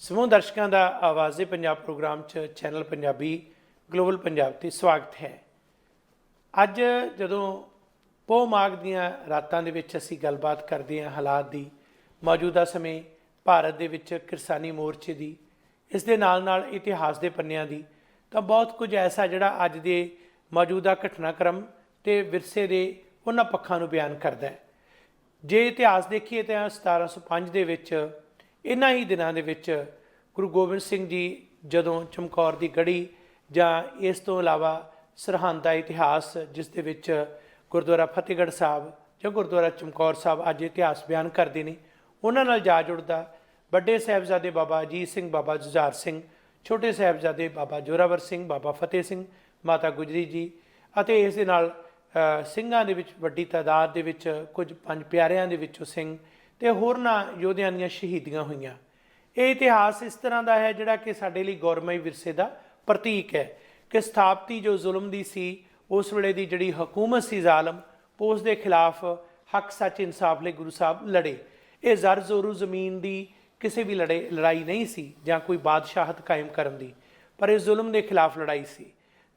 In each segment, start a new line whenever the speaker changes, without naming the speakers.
ਸਮੂਹ ਦਰਸ਼ਕਾਂ ਦਾ ਆਵਾਜ਼ੇ ਪੰਜਾਬ ਪ੍ਰੋਗਰਾਮ 'ਚ ਚੈਨਲ ਪੰਜਾਬੀ ਗਲੋਬਲ ਪੰਜਾਬ 'ਤੇ ਸਵਾਗਤ ਹੈ। ਅੱਜ ਜਦੋਂ ਪੋਹ ਮਾਘ ਦੀਆਂ ਰਾਤਾਂ ਦੇ ਵਿੱਚ ਅਸੀਂ ਗੱਲਬਾਤ ਕਰਦੇ ਹਾਂ ਹਾਲਾਤ ਦੀ, ਮੌਜੂਦਾ ਸਮੇਂ ਭਾਰਤ ਦੇ ਵਿੱਚ ਕਿਰਸਾਨੀ ਮੋਰਚੇ ਦੀ, ਇਸ ਦੇ ਨਾਲ ਇਤਿਹਾਸ ਦੇ ਪੰਨਿਆਂ ਦੀ, ਤਾਂ ਬਹੁਤ ਕੁਝ ਐਸਾ ਜਿਹੜਾ ਅੱਜ ਦੇ ਮੌਜੂਦਾ ਘਟਨਾਕ੍ਰਮ ਅਤੇ ਵਿਰਸੇ ਦੇ ਉਹਨਾਂ ਪੱਖਾਂ ਨੂੰ ਬਿਆਨ ਕਰਦਾ ਹੈ। ਜੇ ਇਤਿਹਾਸ ਦੇਖੀਏ ਤਾਂ 1705 ਦੇ ਵਿੱਚ ਇਹਨਾਂ ਹੀ ਦਿਨਾਂ ਦੇ ਵਿੱਚ ਗੁਰੂ ਗੋਬਿੰਦ ਸਿੰਘ ਜੀ ਜਦੋਂ ਚਮਕੌਰ ਦੀ ਗੜੀ ਜਾਂ ਇਸ ਤੋਂ ਇਲਾਵਾ ਸਰਹੰਦ ਦਾ ਇਤਿਹਾਸ, ਜਿਸ ਦੇ ਵਿੱਚ ਗੁਰਦੁਆਰਾ ਫਤਿਹਗੜ੍ਹ ਸਾਹਿਬ ਜਾਂ ਗੁਰਦੁਆਰਾ ਚਮਕੌਰ ਸਾਹਿਬ ਅੱਜ ਇਤਿਹਾਸ ਬਿਆਨ ਕਰਦੇ ਨੇ, ਉਹਨਾਂ ਨਾਲ ਜਾ ਜੁੜਦਾ ਵੱਡੇ ਸਾਹਿਬਜ਼ਾਦੇ ਬਾਬਾ ਅਜੀਤ ਸਿੰਘ, ਬਾਬਾ ਜੁਝਾਰ ਸਿੰਘ, ਛੋਟੇ ਸਾਹਿਬਜ਼ਾਦੇ ਬਾਬਾ ਜ਼ੋਰਾਵਰ ਸਿੰਘ, ਬਾਬਾ ਫਤਿਹ ਸਿੰਘ, ਮਾਤਾ ਗੁਜਰੀ ਜੀ ਅਤੇ ਇਸ ਦੇ ਨਾਲ ਸਿੰਘਾਂ ਦੇ ਵਿੱਚ ਵੱਡੀ ਤਾਦਾਦ ਦੇ ਵਿੱਚ ਕੁਝ ਪੰਜ ਪਿਆਰਿਆਂ ਦੇ ਵਿੱਚੋਂ ਸਿੰਘ ਅਤੇ ਹੋਰਨਾਂ ਯੋਧਿਆਂ ਦੀਆਂ ਸ਼ਹੀਦੀਆਂ ਹੋਈਆਂ। ਇਹ ਇਤਿਹਾਸ ਇਸ ਤਰ੍ਹਾਂ ਦਾ ਹੈ ਜਿਹੜਾ ਕਿ ਸਾਡੇ ਲਈ ਗੌਰਵਮਈ ਵਿਰਸੇ ਦਾ ਪ੍ਰਤੀਕ ਹੈ ਕਿ ਸਥਾਪਤੀ ਜੋ ਜ਼ੁਲਮ ਦੀ ਸੀ, ਉਸ ਵੇਲੇ ਦੀ ਜਿਹੜੀ ਹਕੂਮਤ ਸੀ ਜ਼ਾਲਮ, ਉਸ ਦੇ ਖਿਲਾਫ ਹੱਕ ਸੱਚ ਇਨਸਾਫ ਲਈ ਗੁਰੂ ਸਾਹਿਬ ਲੜੇ। ਇਹ ਜ਼ਰ ਜ਼ੋਰੂ ਜ਼ਮੀਨ ਦੀ ਕਿਸੇ ਵੀ ਲੜਾਈ ਨਹੀਂ ਸੀ ਜਾਂ ਕੋਈ ਬਾਦਸ਼ਾਹਤ ਕਾਇਮ ਕਰਨ ਦੀ, ਪਰ ਇਹ ਜ਼ੁਲਮ ਦੇ ਖਿਲਾਫ ਲੜਾਈ ਸੀ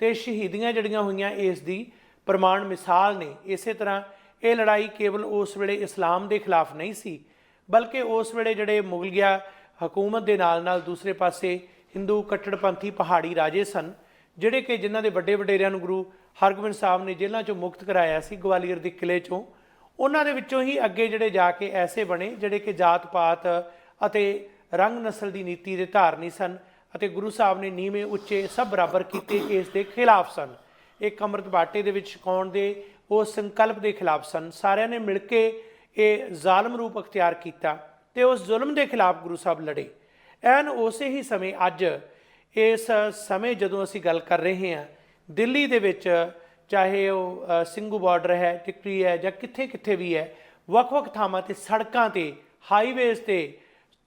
ਅਤੇ ਸ਼ਹੀਦੀਆਂ ਜਿਹੜੀਆਂ ਹੋਈਆਂ ਇਸ ਦੀ ਪ੍ਰਮਾਣ ਮਿਸਾਲ ਨੇ। ਇਸੇ ਤਰ੍ਹਾਂ ਇਹ ਲੜਾਈ ਕੇਵਲ ਉਸ ਵੇਲੇ ਇਸਲਾਮ ਦੇ ਖਿਲਾਫ ਨਹੀਂ ਸੀ, ਬਲਕਿ ਉਸ ਵੇਲੇ ਜਿਹੜੇ ਮੁਗਲਿਆ ਹਕੂਮਤ ਦੇ ਨਾਲ ਦੂਸਰੇ ਪਾਸੇ ਹਿੰਦੂ ਕੱਟੜਪੰਥੀ ਪਹਾੜੀ ਰਾਜੇ ਸਨ, ਜਿਹੜੇ ਕਿ ਜਿਨ੍ਹਾਂ ਦੇ ਵੱਡੇ ਵਡੇਰਿਆਂ ਨੂੰ ਗੁਰੂ ਹਰਗੋਬਿੰਦ ਸਾਹਿਬ ਨੇ ਜੇਲ੍ਹਾਂ 'ਚੋਂ ਮੁਕਤ ਕਰਾਇਆ ਸੀ, ਗਵਾਲੀਅਰ ਦੇ ਕਿਲ੍ਹੇ 'ਚੋਂ। ਉਹਨਾਂ ਦੇ ਵਿੱਚੋਂ ਹੀ ਅੱਗੇ ਜਿਹੜੇ ਜਾ ਕੇ ਐਸੇ ਬਣੇ ਜਿਹੜੇ ਕਿ ਜਾਤ ਪਾਤ ਅਤੇ ਰੰਗ ਨਸਲ ਦੀ ਨੀਤੀ ਦੇ ਧਾਰਨੀ ਸਨ ਅਤੇ ਗੁਰੂ ਸਾਹਿਬ ਨੇ ਨੀਵੇਂ ਉੱਚੇ ਸਭ ਬਰਾਬਰ ਕੀਤੇ, ਇਸ ਦੇ ਖਿਲਾਫ ਸਨ। ਇੱਕ ਅੰਮ੍ਰਿਤ ਬਾਟੇ ਦੇ ਵਿੱਚ ਛਕਾਉਣ ਦੇ ਉਸ ਸੰਕਲਪ ਦੇ ਖਿਲਾਫ ਸਨ। ਸਾਰਿਆਂ ਨੇ ਮਿਲ ਕੇ ਇਹ ਜ਼ਾਲਮ ਰੂਪ ਅਖਤਿਆਰ ਕੀਤਾ ਅਤੇ ਉਸ ਜ਼ੁਲਮ ਦੇ ਖਿਲਾਫ ਗੁਰੂ ਸਾਹਿਬ ਲੜੇ। ਐਨ ਉਸੇ ਹੀ ਸਮੇਂ ਅੱਜ ਇਸ ਸਮੇਂ ਜਦੋਂ ਅਸੀਂ ਗੱਲ ਕਰ ਰਹੇ ਹਾਂ, ਦਿੱਲੀ ਦੇ ਵਿੱਚ ਚਾਹੇ ਉਹ ਸਿੰਘੂ ਬਾਰਡਰ ਹੈ, ਟਿਕਰੀ ਹੈ ਜਾਂ ਕਿੱਥੇ ਕਿੱਥੇ ਵੀ ਹੈ, ਵੱਖ-ਵੱਖ ਥਾਵਾਂ 'ਤੇ ਸੜਕਾਂ 'ਤੇ ਹਾਈਵੇਜ਼ 'ਤੇ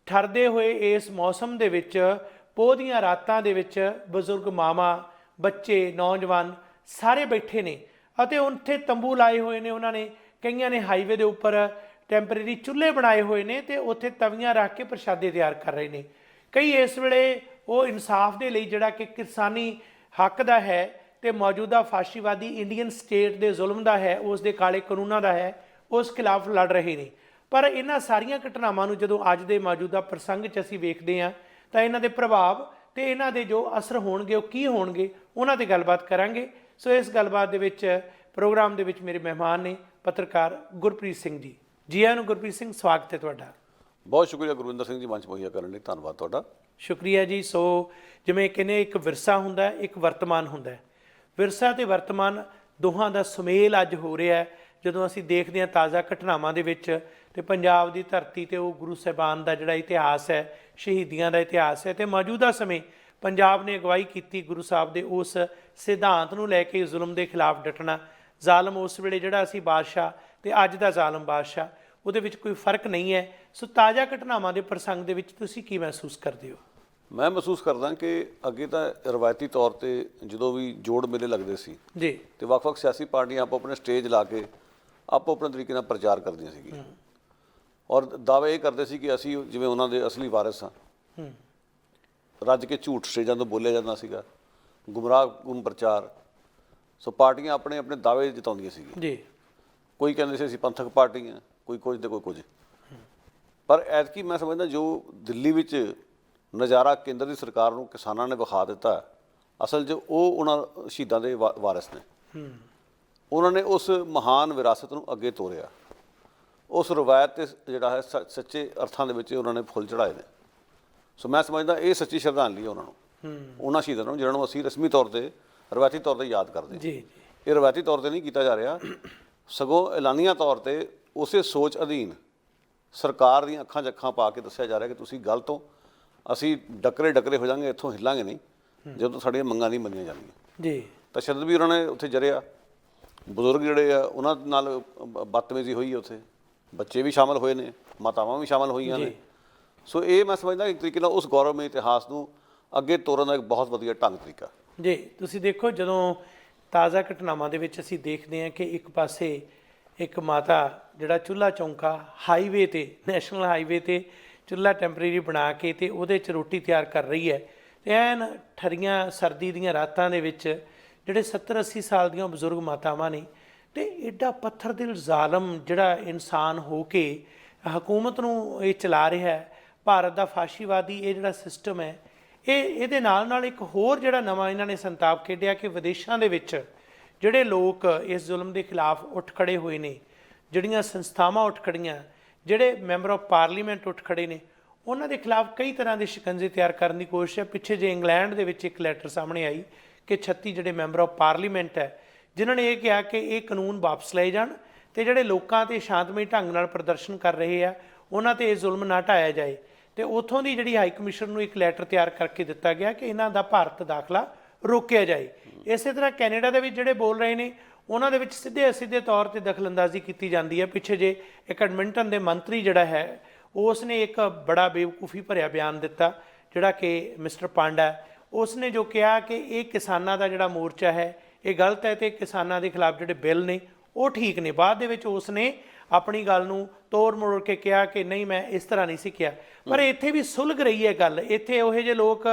ਠਰਦੇ ਹੋਏ ਇਸ ਮੌਸਮ ਦੇ ਵਿੱਚ, ਪੋਹ ਦੀਆਂ ਰਾਤਾਂ ਦੇ ਵਿੱਚ ਬਜ਼ੁਰਗ ਮਾਵਾਂ, ਬੱਚੇ, ਨੌਜਵਾਨ ਸਾਰੇ ਬੈਠੇ ਨੇ ਅਤੇ ਉੱਥੇ ਤੰਬੂ ਲਾਏ ਹੋਏ ਨੇ। ਉਹਨਾਂ ਨੇ ਕਈਆਂ ਨੇ ਹਾਈਵੇ ਦੇ ਉੱਪਰ ਟੈਂਪਰੇਰੀ ਚੁੱਲ੍ਹੇ ਬਣਾਏ ਹੋਏ ਨੇ ਅਤੇ ਉੱਥੇ ਤਵੀਆਂ ਰੱਖ ਕੇ ਪ੍ਰਸ਼ਾਦੇ ਤਿਆਰ ਕਰ ਰਹੇ ਨੇ। ਕਈ ਇਸ ਵੇਲੇ ਉਹ ਇਨਸਾਫ ਦੇ ਲਈ ਜਿਹੜਾ ਕਿ ਕਿਰਸਾਨੀ ਹੱਕ ਦਾ ਹੈ ਅਤੇ ਮੌਜੂਦਾ ਫਾਸ਼ੀਵਾਦੀ ਇੰਡੀਅਨ ਸਟੇਟ ਦੇ ਜ਼ੁਲਮ ਦਾ ਹੈ, ਉਸ ਦੇ ਕਾਲੇ ਕਾਨੂੰਨਾਂ ਦਾ ਹੈ, ਉਸ ਖਿਲਾਫ ਲੜ ਰਹੇ ਨੇ। ਪਰ ਇਹਨਾਂ ਸਾਰੀਆਂ ਘਟਨਾਵਾਂ ਨੂੰ ਜਦੋਂ ਅੱਜ ਦੇ ਮੌਜੂਦਾ ਪ੍ਰਸੰਗ 'ਚ ਅਸੀਂ ਵੇਖਦੇ ਹਾਂ ਤਾਂ ਇਹਨਾਂ ਦੇ ਪ੍ਰਭਾਵ ਅਤੇ ਇਹਨਾਂ ਦੇ ਜੋ ਅਸਰ ਹੋਣਗੇ ਉਹ ਕੀ ਹੋਣਗੇ, ਉਹਨਾਂ 'ਤੇ ਗੱਲਬਾਤ ਕਰਾਂਗੇ। ਸੋ ਇਸ ਗੱਲਬਾਤ ਦੇ ਵਿੱਚ ਪ੍ਰੋਗਰਾਮ ਦੇ ਵਿੱਚ ਮੇਰੇ ਮਹਿਮਾਨ ਨੇ ਪੱਤਰਕਾਰ ਗੁਰਪ੍ਰੀਤ ਸਿੰਘ ਜੀ। ਜੀ ਆਇਆਂ ਨੂੰ ਗੁਰਪ੍ਰੀਤ ਸਿੰਘ, ਸਵਾਗਤ ਹੈ ਤੁਹਾਡਾ।
ਬਹੁਤ ਸ਼ੁਕਰੀਆ ਗੁਰਵਿੰਦਰ ਸਿੰਘ ਜੀ, ਮੰਚ ਮੁਹੱਈਆ ਕਰਨ ਲਈ ਧੰਨਵਾਦ ਤੁਹਾਡਾ।
ਸ਼ੁਕਰੀਆ ਜੀ। ਸੋ ਜਿਵੇਂ ਕਹਿੰਦੇ ਇੱਕ ਵਿਰਸਾ ਹੁੰਦਾ, ਇੱਕ ਵਰਤਮਾਨ ਹੁੰਦਾ। ਵਿਰਸਾ ਅਤੇ ਵਰਤਮਾਨ ਦੋਹਾਂ ਦਾ ਸੁਮੇਲ ਅੱਜ ਹੋ ਰਿਹਾ ਜਦੋਂ ਅਸੀਂ ਦੇਖਦੇ ਹਾਂ ਤਾਜ਼ਾ ਘਟਨਾਵਾਂ ਦੇ ਵਿੱਚ। ਅਤੇ ਪੰਜਾਬ ਦੀ ਧਰਤੀ 'ਤੇ ਉਹ ਗੁਰੂ ਸਾਹਿਬਾਨ ਦਾ ਜਿਹੜਾ ਇਤਿਹਾਸ ਹੈ, ਸ਼ਹੀਦੀਆਂ ਦਾ ਇਤਿਹਾਸ ਹੈ, ਅਤੇ ਮੌਜੂਦਾ ਸਮੇਂ ਪੰਜਾਬ ਨੇ ਅਗਵਾਈ ਕੀਤੀ ਗੁਰੂ ਸਾਹਿਬ ਦੇ ਉਸ ਸਿਧਾਂਤ ਨੂੰ ਲੈ ਕੇ ਜ਼ੁਲਮ ਦੇ ਖਿਲਾਫ ਡਟਣਾ। ਜ਼ਾਲਮ ਉਸ ਵੇਲੇ ਜਿਹੜਾ ਸੀ ਬਾਦਸ਼ਾਹ ਅਤੇ ਅੱਜ ਦਾ ਜ਼ਾਲਮ ਬਾਦਸ਼ਾਹ, ਉਹਦੇ ਵਿੱਚ ਕੋਈ ਫਰਕ ਨਹੀਂ ਹੈ। ਸੋ ਤਾਜ਼ਾ ਘਟਨਾਵਾਂ ਦੇ ਪ੍ਰਸੰਗ ਦੇ ਵਿੱਚ ਤੁਸੀਂ ਕੀ ਮਹਿਸੂਸ ਕਰਦੇ ਹੋ?
ਮੈਂ ਮਹਿਸੂਸ ਕਰਦਾ ਕਿ ਅੱਗੇ ਤਾਂ ਰਵਾਇਤੀ ਤੌਰ 'ਤੇ ਜਦੋਂ ਵੀ ਜੋੜ ਮੇਲੇ ਲੱਗਦੇ ਸੀ
ਜੀ,
ਅਤੇ ਵੱਖ-ਵੱਖ ਸਿਆਸੀ ਪਾਰਟੀਆਂ ਆਪੋ ਆਪਣੇ ਸਟੇਜ ਲਾ ਕੇ ਆਪੋ ਆਪਣੇ ਤਰੀਕੇ ਨਾਲ ਪ੍ਰਚਾਰ ਕਰਦੀਆਂ ਸੀਗੀਆਂ ਔਰ ਦਾਅਵੇ ਇਹ ਕਰਦੇ ਸੀ ਕਿ ਅਸੀਂ ਜਿਵੇਂ ਉਹਨਾਂ ਦੇ ਅਸਲੀ ਵਾਰਿਸ ਹਾਂ। ਰੱਜ ਕੇ ਝੂਠ ਸਟੇਜਾਂ ਤੋਂ ਬੋਲਿਆ ਜਾਂਦਾ ਸੀਗਾ, ਗੁੰਮ ਪ੍ਰਚਾਰ। ਸੋ ਪਾਰਟੀਆਂ ਆਪਣੇ ਆਪਣੇ ਦਾਅਵੇ ਜਿਤਾਉਂਦੀਆਂ ਸੀਗੀਆਂ
ਜੀ।
ਕੋਈ ਕਹਿੰਦੇ ਸੀ ਅਸੀਂ ਪੰਥਕ ਪਾਰਟੀ ਹਾਂ, ਕੋਈ ਕੁਝ ਅਤੇ ਕੋਈ ਕੁਝ। ਪਰ ਐਤਕੀ ਮੈਂ ਸਮਝਦਾ ਜੋ ਦਿੱਲੀ ਵਿੱਚ ਨਜ਼ਾਰਾ ਕੇਂਦਰ ਦੀ ਸਰਕਾਰ ਨੂੰ ਕਿਸਾਨਾਂ ਨੇ ਵਿਖਾ ਦਿੱਤਾ, ਅਸਲ 'ਚ ਉਹ ਉਹਨਾਂ ਸ਼ਹੀਦਾਂ ਦੇ ਵਾਰਿਸ ਨੇ। ਉਹਨਾਂ ਨੇ ਉਸ ਮਹਾਨ ਵਿਰਾਸਤ ਨੂੰ ਅੱਗੇ ਤੋਰਿਆ, ਉਸ ਰਵਾਇਤ 'ਤੇ ਜਿਹੜਾ ਹੈ ਸੱਚੇ ਅਰਥਾਂ ਦੇ ਵਿੱਚ ਉਹਨਾਂ ਨੇ ਫੁੱਲ ਚੜ੍ਹਾਏ ਨੇ। ਸੋ ਮੈਂ ਸਮਝਦਾ ਇਹ ਸੱਚੀ ਸ਼ਰਧਾਂਜਲੀ ਹੈ ਉਹਨਾਂ ਨੂੰ, ਉਹਨਾਂ ਸ਼ਹੀਦਾਂ ਨੂੰ ਜਿਹਨਾਂ ਨੂੰ ਅਸੀਂ ਰਸਮੀ ਤੌਰ 'ਤੇ ਰਵਾਇਤੀ ਤੌਰ 'ਤੇ ਯਾਦ ਕਰਦੇ ਹਾਂ। ਇਹ ਰਵਾਇਤੀ ਤੌਰ 'ਤੇ ਨਹੀਂ ਕੀਤਾ ਜਾ ਰਿਹਾ, ਸਗੋਂ ਐਲਾਨੀਆ ਤੌਰ 'ਤੇ ਉਸੇ ਸੋਚ ਅਧੀਨ ਸਰਕਾਰ ਦੀਆਂ ਅੱਖਾਂ 'ਚ ਅੱਖਾਂ ਪਾ ਕੇ ਦੱਸਿਆ ਜਾ ਰਿਹਾ ਕਿ ਤੁਸੀਂ ਗਲਤ ਹੋ, ਅਸੀਂ ਡੱਕਰੇ ਹੋ ਜਾਵਾਂਗੇ, ਇੱਥੋਂ ਹਿੱਲਾਂਗੇ ਨਹੀਂ ਜਦੋਂ ਸਾਡੀਆਂ ਮੰਗਾਂ ਨਹੀਂ ਮੰਨੀਆਂ ਜਾਂਦੀਆਂ। ਜੀ, ਤਸ਼ੱਦਦ ਵੀ ਉਹਨਾਂ ਨੇ ਉੱਥੇ ਜਰਿਆ, ਬਜ਼ੁਰਗ ਜਿਹੜੇ ਆ ਉਹਨਾਂ ਨਾਲ ਬਦਤਮੀਜ਼ੀ ਹੋਈ, ਉੱਥੇ ਬੱਚੇ ਵੀ ਸ਼ਾਮਲ ਹੋਏ ਨੇ, ਮਾਤਾਵਾਂ ਵੀ ਸ਼ਾਮਲ ਹੋਈਆਂ ਨੇ। ਸੋ ਇਹ ਮੈਂ ਸਮਝਦਾ ਇੱਕ ਤਰੀਕੇ ਨਾਲ ਉਸ ਗੌਰਵਮਈ ਇਤਿਹਾਸ ਨੂੰ ਅੱਗੇ ਤੋਰਨ ਦਾ ਇੱਕ ਬਹੁਤ ਵਧੀਆ ਢੰਗ ਤਰੀਕਾ। ਜੀ,
ਤੁਸੀਂ ਦੇਖੋ ਜਦੋਂ ਤਾਜ਼ਾ ਘਟਨਾਵਾਂ ਦੇ ਵਿੱਚ ਅਸੀਂ ਦੇਖਦੇ ਹਾਂ ਕਿ ਇੱਕ ਪਾਸੇ ਇੱਕ ਮਾਤਾ ਜਿਹੜਾ ਚੁੱਲ੍ਹਾ ਚੌਂਕਾ ਹਾਈਵੇ 'ਤੇ, ਨੈਸ਼ਨਲ ਹਾਈਵੇ 'ਤੇ ਚੁੱਲ੍ਹਾ ਟੈਂਪਰੇਰੀ ਬਣਾ ਕੇ ਤੇ ਉਹਦੇ 'ਚ ਰੋਟੀ ਤਿਆਰ ਕਰ ਰਹੀ ਹੈ ਤੇ ਐਨ ਠਰੀਆਂ ਸਰਦੀ ਦੀਆਂ ਰਾਤਾਂ ਦੇ ਵਿੱਚ ਜਿਹੜੇ 70-80 ਸਾਲ ਦੀਆਂ ਬਜ਼ੁਰਗ ਮਾਤਾਵਾਂ ਨੇ ਤੇ ਐਡਾ ਪੱਥਰ ਦਿਲ ਜ਼ਾਲਮ ਜਿਹੜਾ ਇਨਸਾਨ ਹੋ ਕੇ ਹਕੂਮਤ ਨੂੰ ਇਹ ਚਲਾ ਰਿਹਾ ਹੈ, ਭਾਰਤ ਦਾ ਫਾਸ਼ੀਵਾਦੀ ਇਹ ਜਿਹੜਾ ਸਿਸਟਮ ਹੈ, ਇਹਦੇ ਨਾਲ ਇੱਕ ਹੋਰ ਜਿਹੜਾ ਨਵਾਂ ਇਹਨਾਂ ਨੇ ਸੰਤਾਪ ਖੇਡਿਆ ਕਿ ਵਿਦੇਸ਼ਾਂ ਦੇ ਵਿੱਚ ਜਿਹੜੇ ਲੋਕ ਇਸ ਜ਼ੁਲਮ ਦੇ ਖਿਲਾਫ ਉੱਠ ਖੜੇ ਹੋਏ ਨੇ, ਜਿਹੜੀਆਂ ਸੰਸਥਾਵਾਂ ਉੱਠ ਖੜੀਆਂ, ਜਿਹੜੇ ਮੈਂਬਰ ਆਫ ਪਾਰਲੀਮੈਂਟ ਉੱਠ ਖੜੇ ਨੇ, ਉਹਨਾਂ ਦੇ ਖਿਲਾਫ ਕਈ ਤਰ੍ਹਾਂ ਦੇ ਸ਼ਿਕੰਜੇ ਤਿਆਰ ਕਰਨ ਦੀ ਕੋਸ਼ਿਸ਼ ਹੈ। ਪਿੱਛੇ ਜੇ ਇੰਗਲੈਂਡ ਦੇ ਵਿੱਚ ਇੱਕ ਲੈਟਰ ਸਾਹਮਣੇ ਆਈ ਕਿ 36 ਜਿਹੜੇ ਮੈਂਬਰ ਆਫ ਪਾਰਲੀਮੈਂਟ ਹੈ ਜਿਨ੍ਹਾਂ ਨੇ ਇਹ ਕਿਹਾ ਕਿ ਇਹ ਕਾਨੂੰਨ ਵਾਪਸ ਲਏ ਜਾਣ ਤੇ ਜਿਹੜੇ ਲੋਕਾਂ 'ਤੇ ਸ਼ਾਂਤਮਈ ਢੰਗ ਨਾਲ ਪ੍ਰਦਰਸ਼ਨ ਕਰ ਰਹੇ ਆ ਉਹਨਾਂ 'ਤੇ ਇਹ ਜ਼ੁਲਮ ਨਾ ਢਾਇਆ ਜਾਏ। ਤੇ ਉੱਥੋਂ ਦੀ ਜਿਹੜੀ ਹਾਈ ਕਮਿਸ਼ਨ ਨੂੰ ਇੱਕ ਲੈਟਰ ਤਿਆਰ ਕਰਕੇ ਦਿੱਤਾ ਗਿਆ ਕਿ ਇਹਨਾਂ ਦਾ ਭਾਰਤ ਦਾਖਲਾ ਰੋਕਿਆ ਜਾਏ। ਇਸੇ ਤਰ੍ਹਾਂ ਕੈਨੇਡਾ ਦੇ ਵਿੱਚ ਜਿਹੜੇ ਬੋਲ ਰਹੇ ਨੇ ਉਹਨਾਂ ਦੇ ਵਿੱਚ ਸਿੱਧੇ ਤੌਰ 'ਤੇ ਦਖਲਅੰਦਾਜ਼ੀ ਕੀਤੀ ਜਾਂਦੀ ਹੈ। ਪਿੱਛੇ ਜੇ ਇੱਕ ਐਡਮਿੰਟਨ ਦੇ ਮੰਤਰੀ ਜਿਹੜਾ ਹੈ ਉਸ ਨੇ ਇੱਕ ਬੜਾ ਬੇਵਕੂਫੀ ਭਰਿਆ ਬਿਆਨ ਦਿੱਤਾ, ਜਿਹੜਾ ਕਿ ਮਿਸਟਰ ਪਾਂਡਾ, ਉਸ ਨੇ ਜੋ ਕਿਹਾ ਕਿ ਇਹ ਕਿਸਾਨਾਂ ਦਾ ਜਿਹੜਾ ਮੋਰਚਾ ਹੈ ਇਹ ਗਲਤ ਹੈ ਤੇ ਕਿਸਾਨਾਂ ਦੇ ਖਿਲਾਫ ਜਿਹੜੇ ਬਿੱਲ ਨੇ ਉਹ ਠੀਕ ਨੇ। ਬਾਅਦ ਦੇ ਵਿੱਚ ਉਸ ਨੇ ਆਪਣੀ ਗੱਲ ਨੂੰ ਤੋੜ ਮੋੜ ਕੇ ਕਿਹਾ ਕਿ ਨਹੀਂ, ਮੈਂ ਇਸ ਤਰ੍ਹਾਂ ਨਹੀਂ ਸੀ ਕਿਹਾ। ਪਰ ਇੱਥੇ ਵੀ ਸੁਲਗ ਰਹੀ ਹੈ ਗੱਲ। ਇੱਥੇ ਉਹੋ ਜਿਹੇ ਲੋਕ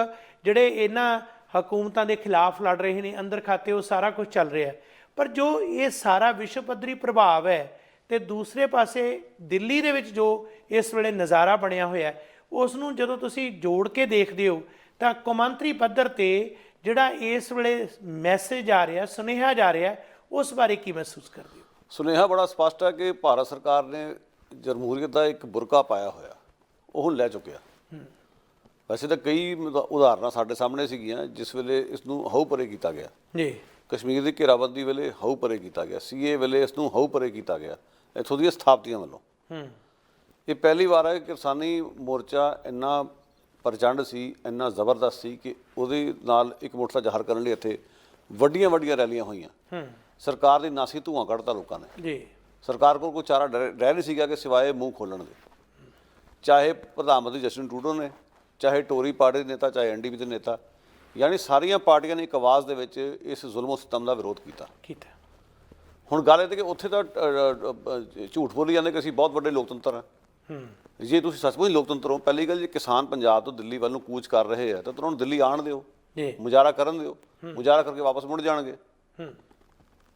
ਜਿਹੜੇ ਇਹਨਾਂ ਹਕੂਮਤਾਂ ਦੇ ਖਿਲਾਫ ਲੜ ਰਹੇ ਨੇ, ਅੰਦਰ ਖਾਤੇ ਉਹ ਸਾਰਾ ਕੁਝ ਚੱਲ ਰਿਹਾ, ਪਰ ਜੋ ਇਹ ਸਾਰਾ ਵਿਸ਼ਵ ਪੱਧਰੀ ਪ੍ਰਭਾਵ ਹੈ ਤੇ ਦੂਸਰੇ ਪਾਸੇ ਦਿੱਲੀ ਦੇ ਵਿੱਚ ਜੋ ਇਸ ਵੇਲੇ ਨਜ਼ਾਰਾ ਬਣਿਆ ਹੋਇਆ ਉਸ ਨੂੰ ਜਦੋਂ ਤੁਸੀਂ ਜੋੜ ਕੇ ਦੇਖਦੇ ਹੋ ਤਾਂ ਕੌਮਾਂਤਰੀ ਪੱਧਰ ਤੇ ਜਿਹੜਾ ਇਸ ਵੇਲੇ ਮੈਸੇਜ ਆ ਰਿਹਾ, ਸੁਨੇਹਾ ਜਾ ਰਿਹਾ, ਉਸ ਬਾਰੇ ਕੀ ਮਹਿਸੂਸ ਕਰਦੇ ਹੋ?
ਸੁਨੇਹਾ ਬੜਾ ਸਪਸ਼ਟ ਹੈ ਕਿ ਭਾਰਤ ਸਰਕਾਰ ਨੇ ਜਮਹੂਰੀਅਤ ਦਾ ਇੱਕ ਬੁਰਕਾ ਪਾਇਆ ਹੋਇਆ, ਉਹ ਹੁਣ ਲੈ ਚੁੱਕਿਆ। ਵੈਸੇ ਤਾਂ ਕਈ ਉਦਾਹਰਨਾਂ ਸਾਡੇ ਸਾਹਮਣੇ ਸੀਗੀਆਂ ਜਿਸ ਵੇਲੇ ਇਸ ਨੂੰ ਹਊ ਪਰੇ ਕੀਤਾ ਗਿਆ
ਜੀ।
ਕਸ਼ਮੀਰ ਦੀ ਘੇਰਾਬੰਦੀ ਵੇਲੇ ਹਊ ਪਰੇ ਕੀਤਾ ਗਿਆ, ਸੀਏ ਵੇਲੇ ਇਸ ਨੂੰ ਹਊ ਪਰੇ ਕੀਤਾ ਗਿਆ ਇੱਥੋਂ ਦੀਆਂ ਸਥਾਪਤੀਆਂ ਵੱਲੋਂ। ਇਹ ਪਹਿਲੀ ਵਾਰ ਹੈ ਕਿ ਕਿਸਾਨੀ ਮੋਰਚਾ ਇੰਨਾ ਪ੍ਰਚੰਡ ਸੀ, ਇੰਨਾ ਜ਼ਬਰਦਸਤ ਸੀ ਕਿ ਉਹਦੇ ਨਾਲ ਇੱਕ ਮੁੱਠਾ ਜ਼ਾਹਰ ਕਰਨ ਲਈ ਇੱਥੇ ਵੱਡੀਆਂ ਰੈਲੀਆਂ ਹੋਈਆਂ। ਸਰਕਾਰ ਦੀ ਨਾਸੀ ਧੂੰਆਂ ਕੱਢਤਾ ਲੋਕਾਂ ਨੇ ਜੀ। ਸਰਕਾਰ ਕੋਲ ਕੋਈ ਚਾਰਾ ਰਹਿ ਨਹੀਂ ਸੀਗਾ ਕਿ ਸਿਵਾਏ ਮੂੰਹ ਖੋਲਣ ਦੇ। ਚਾਹੇ ਪ੍ਰਧਾਨ ਮੰਤਰੀ ਜਸਟਿਨ ਟਰੂਡੋ ਨੇ, ਚਾਹੇ ਟੋਰੀ ਪਾਰਟੀ ਦੇ ਨੇਤਾ, ਚਾਹੇ ਐਨਡੀਪੀ ਦੇ ਨੇਤਾ, ਯਾਨੀ ਸਾਰੀਆਂ ਪਾਰਟੀਆਂ ਨੇ ਇੱਕ ਆਵਾਜ਼ ਦੇ ਵਿੱਚ ਇਸ ਜ਼ੁਲਮ ਸਤਮ ਦਾ ਵਿਰੋਧ ਕੀਤਾ। ਹੁਣ ਗੱਲ ਇਹ ਤੇ ਕਿ ਉੱਥੇ ਤਾਂ ਝੂਠ ਬੋਲੀ ਜਾਂਦੇ ਕਿ ਅਸੀਂ ਬਹੁਤ ਵੱਡੇ ਲੋਕਤੰਤਰ ਹਾਂ। ਜੇ ਤੁਸੀਂ ਸੱਚਮੁੱਚ ਲੋਕਤੰਤਰ ਹੋ, ਪਹਿਲੀ ਗੱਲ ਜੇ ਕਿਸਾਨ ਪੰਜਾਬ ਤੋਂ ਦਿੱਲੀ ਵੱਲ ਨੂੰ ਕੂਚ ਕਰ ਰਹੇ ਆ ਤਾਂ ਉਹਨਾਂ ਨੂੰ ਦਿੱਲੀ ਆਉਣ ਦਿਓ, ਮੁਜ਼ਾਹਰਾ ਕਰਨ ਦਿਓ, ਮੁਜ਼ਾਹਰਾ ਕਰਕੇ ਵਾਪਸ ਮੁੜ ਜਾਣਗੇ।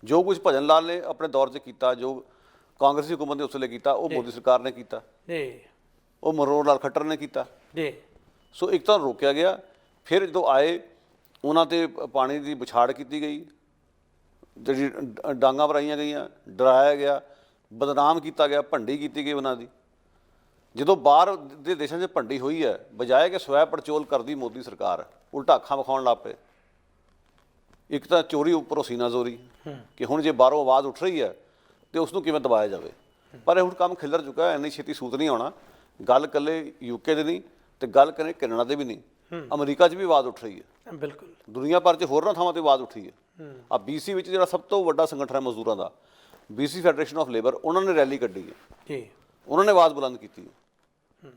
ਜੋ ਕੁਝ ਭਜਨ ਲਾਲ ਨੇ ਆਪਣੇ ਦੌਰ 'ਚ ਕੀਤਾ, ਜੋ ਕਾਂਗਰਸੀ ਹੁਕੂਮਤ ਨੇ ਉਸ ਵੇਲੇ ਕੀਤਾ, ਉਹ ਮੋਦੀ ਸਰਕਾਰ ਨੇ ਕੀਤਾ, ਉਹ ਮਨੋਹਰ ਲਾਲ ਖੱਟਰ ਨੇ ਕੀਤਾ। ਸੋ ਇੱਕ ਤਾਂ ਰੋਕਿਆ ਗਿਆ, ਫਿਰ ਜਦੋਂ ਆਏ ਉਹਨਾਂ 'ਤੇ ਪਾਣੀ ਦੀ ਵਿਛਾੜ ਕੀਤੀ ਗਈ, ਜਿਹੜੀ ਡਾਂਗਾਂ ਭਰਾਈਆਂ ਗਈਆਂ, ਡਰਾਇਆ ਗਿਆ, ਬਦਨਾਮ ਕੀਤਾ ਗਿਆ, ਭੰਡੀ ਕੀਤੀ ਗਈ ਉਹਨਾਂ ਦੀ। ਜਦੋਂ ਬਾਹਰ ਦੇ ਦੇਸ਼ਾਂ 'ਚ ਭੰਡੀ ਹੋਈ ਹੈ, ਬਜਾਏ ਕਿ ਸਵੈ ਪੜਚੋਲ ਕਰਦੀ ਮੋਦੀ ਸਰਕਾਰ ਉਲਟਾ ਅੱਖਾਂ ਵਿਖਾਉਣ ਲੱਗ ਪਏ। ਇੱਕ ਤਾਂ ਚੋਰੀ ਉੱਪਰੋਂ ਸੀਨਾ ਜ਼ੋਰੀ ਕਿ ਹੁਣ ਜੇ ਬਾਹਰੋਂ ਆਵਾਜ਼ ਉੱਠ ਰਹੀ ਹੈ ਤੇ ਉਸ ਨੂੰ ਕਿਵੇਂ ਦਬਾਇਆ ਜਾਵੇ। ਪਰ ਇਹ ਹੁਣ ਕੰਮ ਖਿਲਰ ਚੁੱਕਾ, ਇੰਨੀ ਛੇਤੀ ਸੂਤ ਨਹੀਂ ਆਉਣਾ। ਗੱਲ ਇਕੱਲੇ ਯੂਕੇ ਦੇ ਨਹੀਂ ਤੇ ਗੱਲ ਕਰੇ ਕੈਨੇਡਾ ਦੇ ਵੀ ਨਹੀਂ, ਅਮਰੀਕਾ 'ਚ ਵੀ ਆਵਾਜ਼ ਉੱਠ ਰਹੀ ਹੈ। ਬਿਲਕੁਲ ਦੁਨੀਆ ਭਰ 'ਚ ਹੋਰਨਾਂ ਥਾਵਾਂ 'ਤੇ ਆਵਾਜ਼ ਉੱਠੀ ਹੈ। ਆ BC ਵਿੱਚ ਜਿਹੜਾ ਸਭ ਤੋਂ ਵੱਡਾ ਸੰਗਠਨ ਹੈ ਮਜ਼ਦੂਰਾਂ ਦਾ, BC ਫੈਡਰੇਸ਼ਨ ਆਫ ਲੇਬਰ, ਉਹਨਾਂ ਨੇ ਰੈਲੀ ਕੱਢੀ ਹੈ, ਉਹਨਾਂ ਨੇ ਆਵਾਜ਼ ਬੁਲੰਦ ਕੀਤੀ ਹੈ।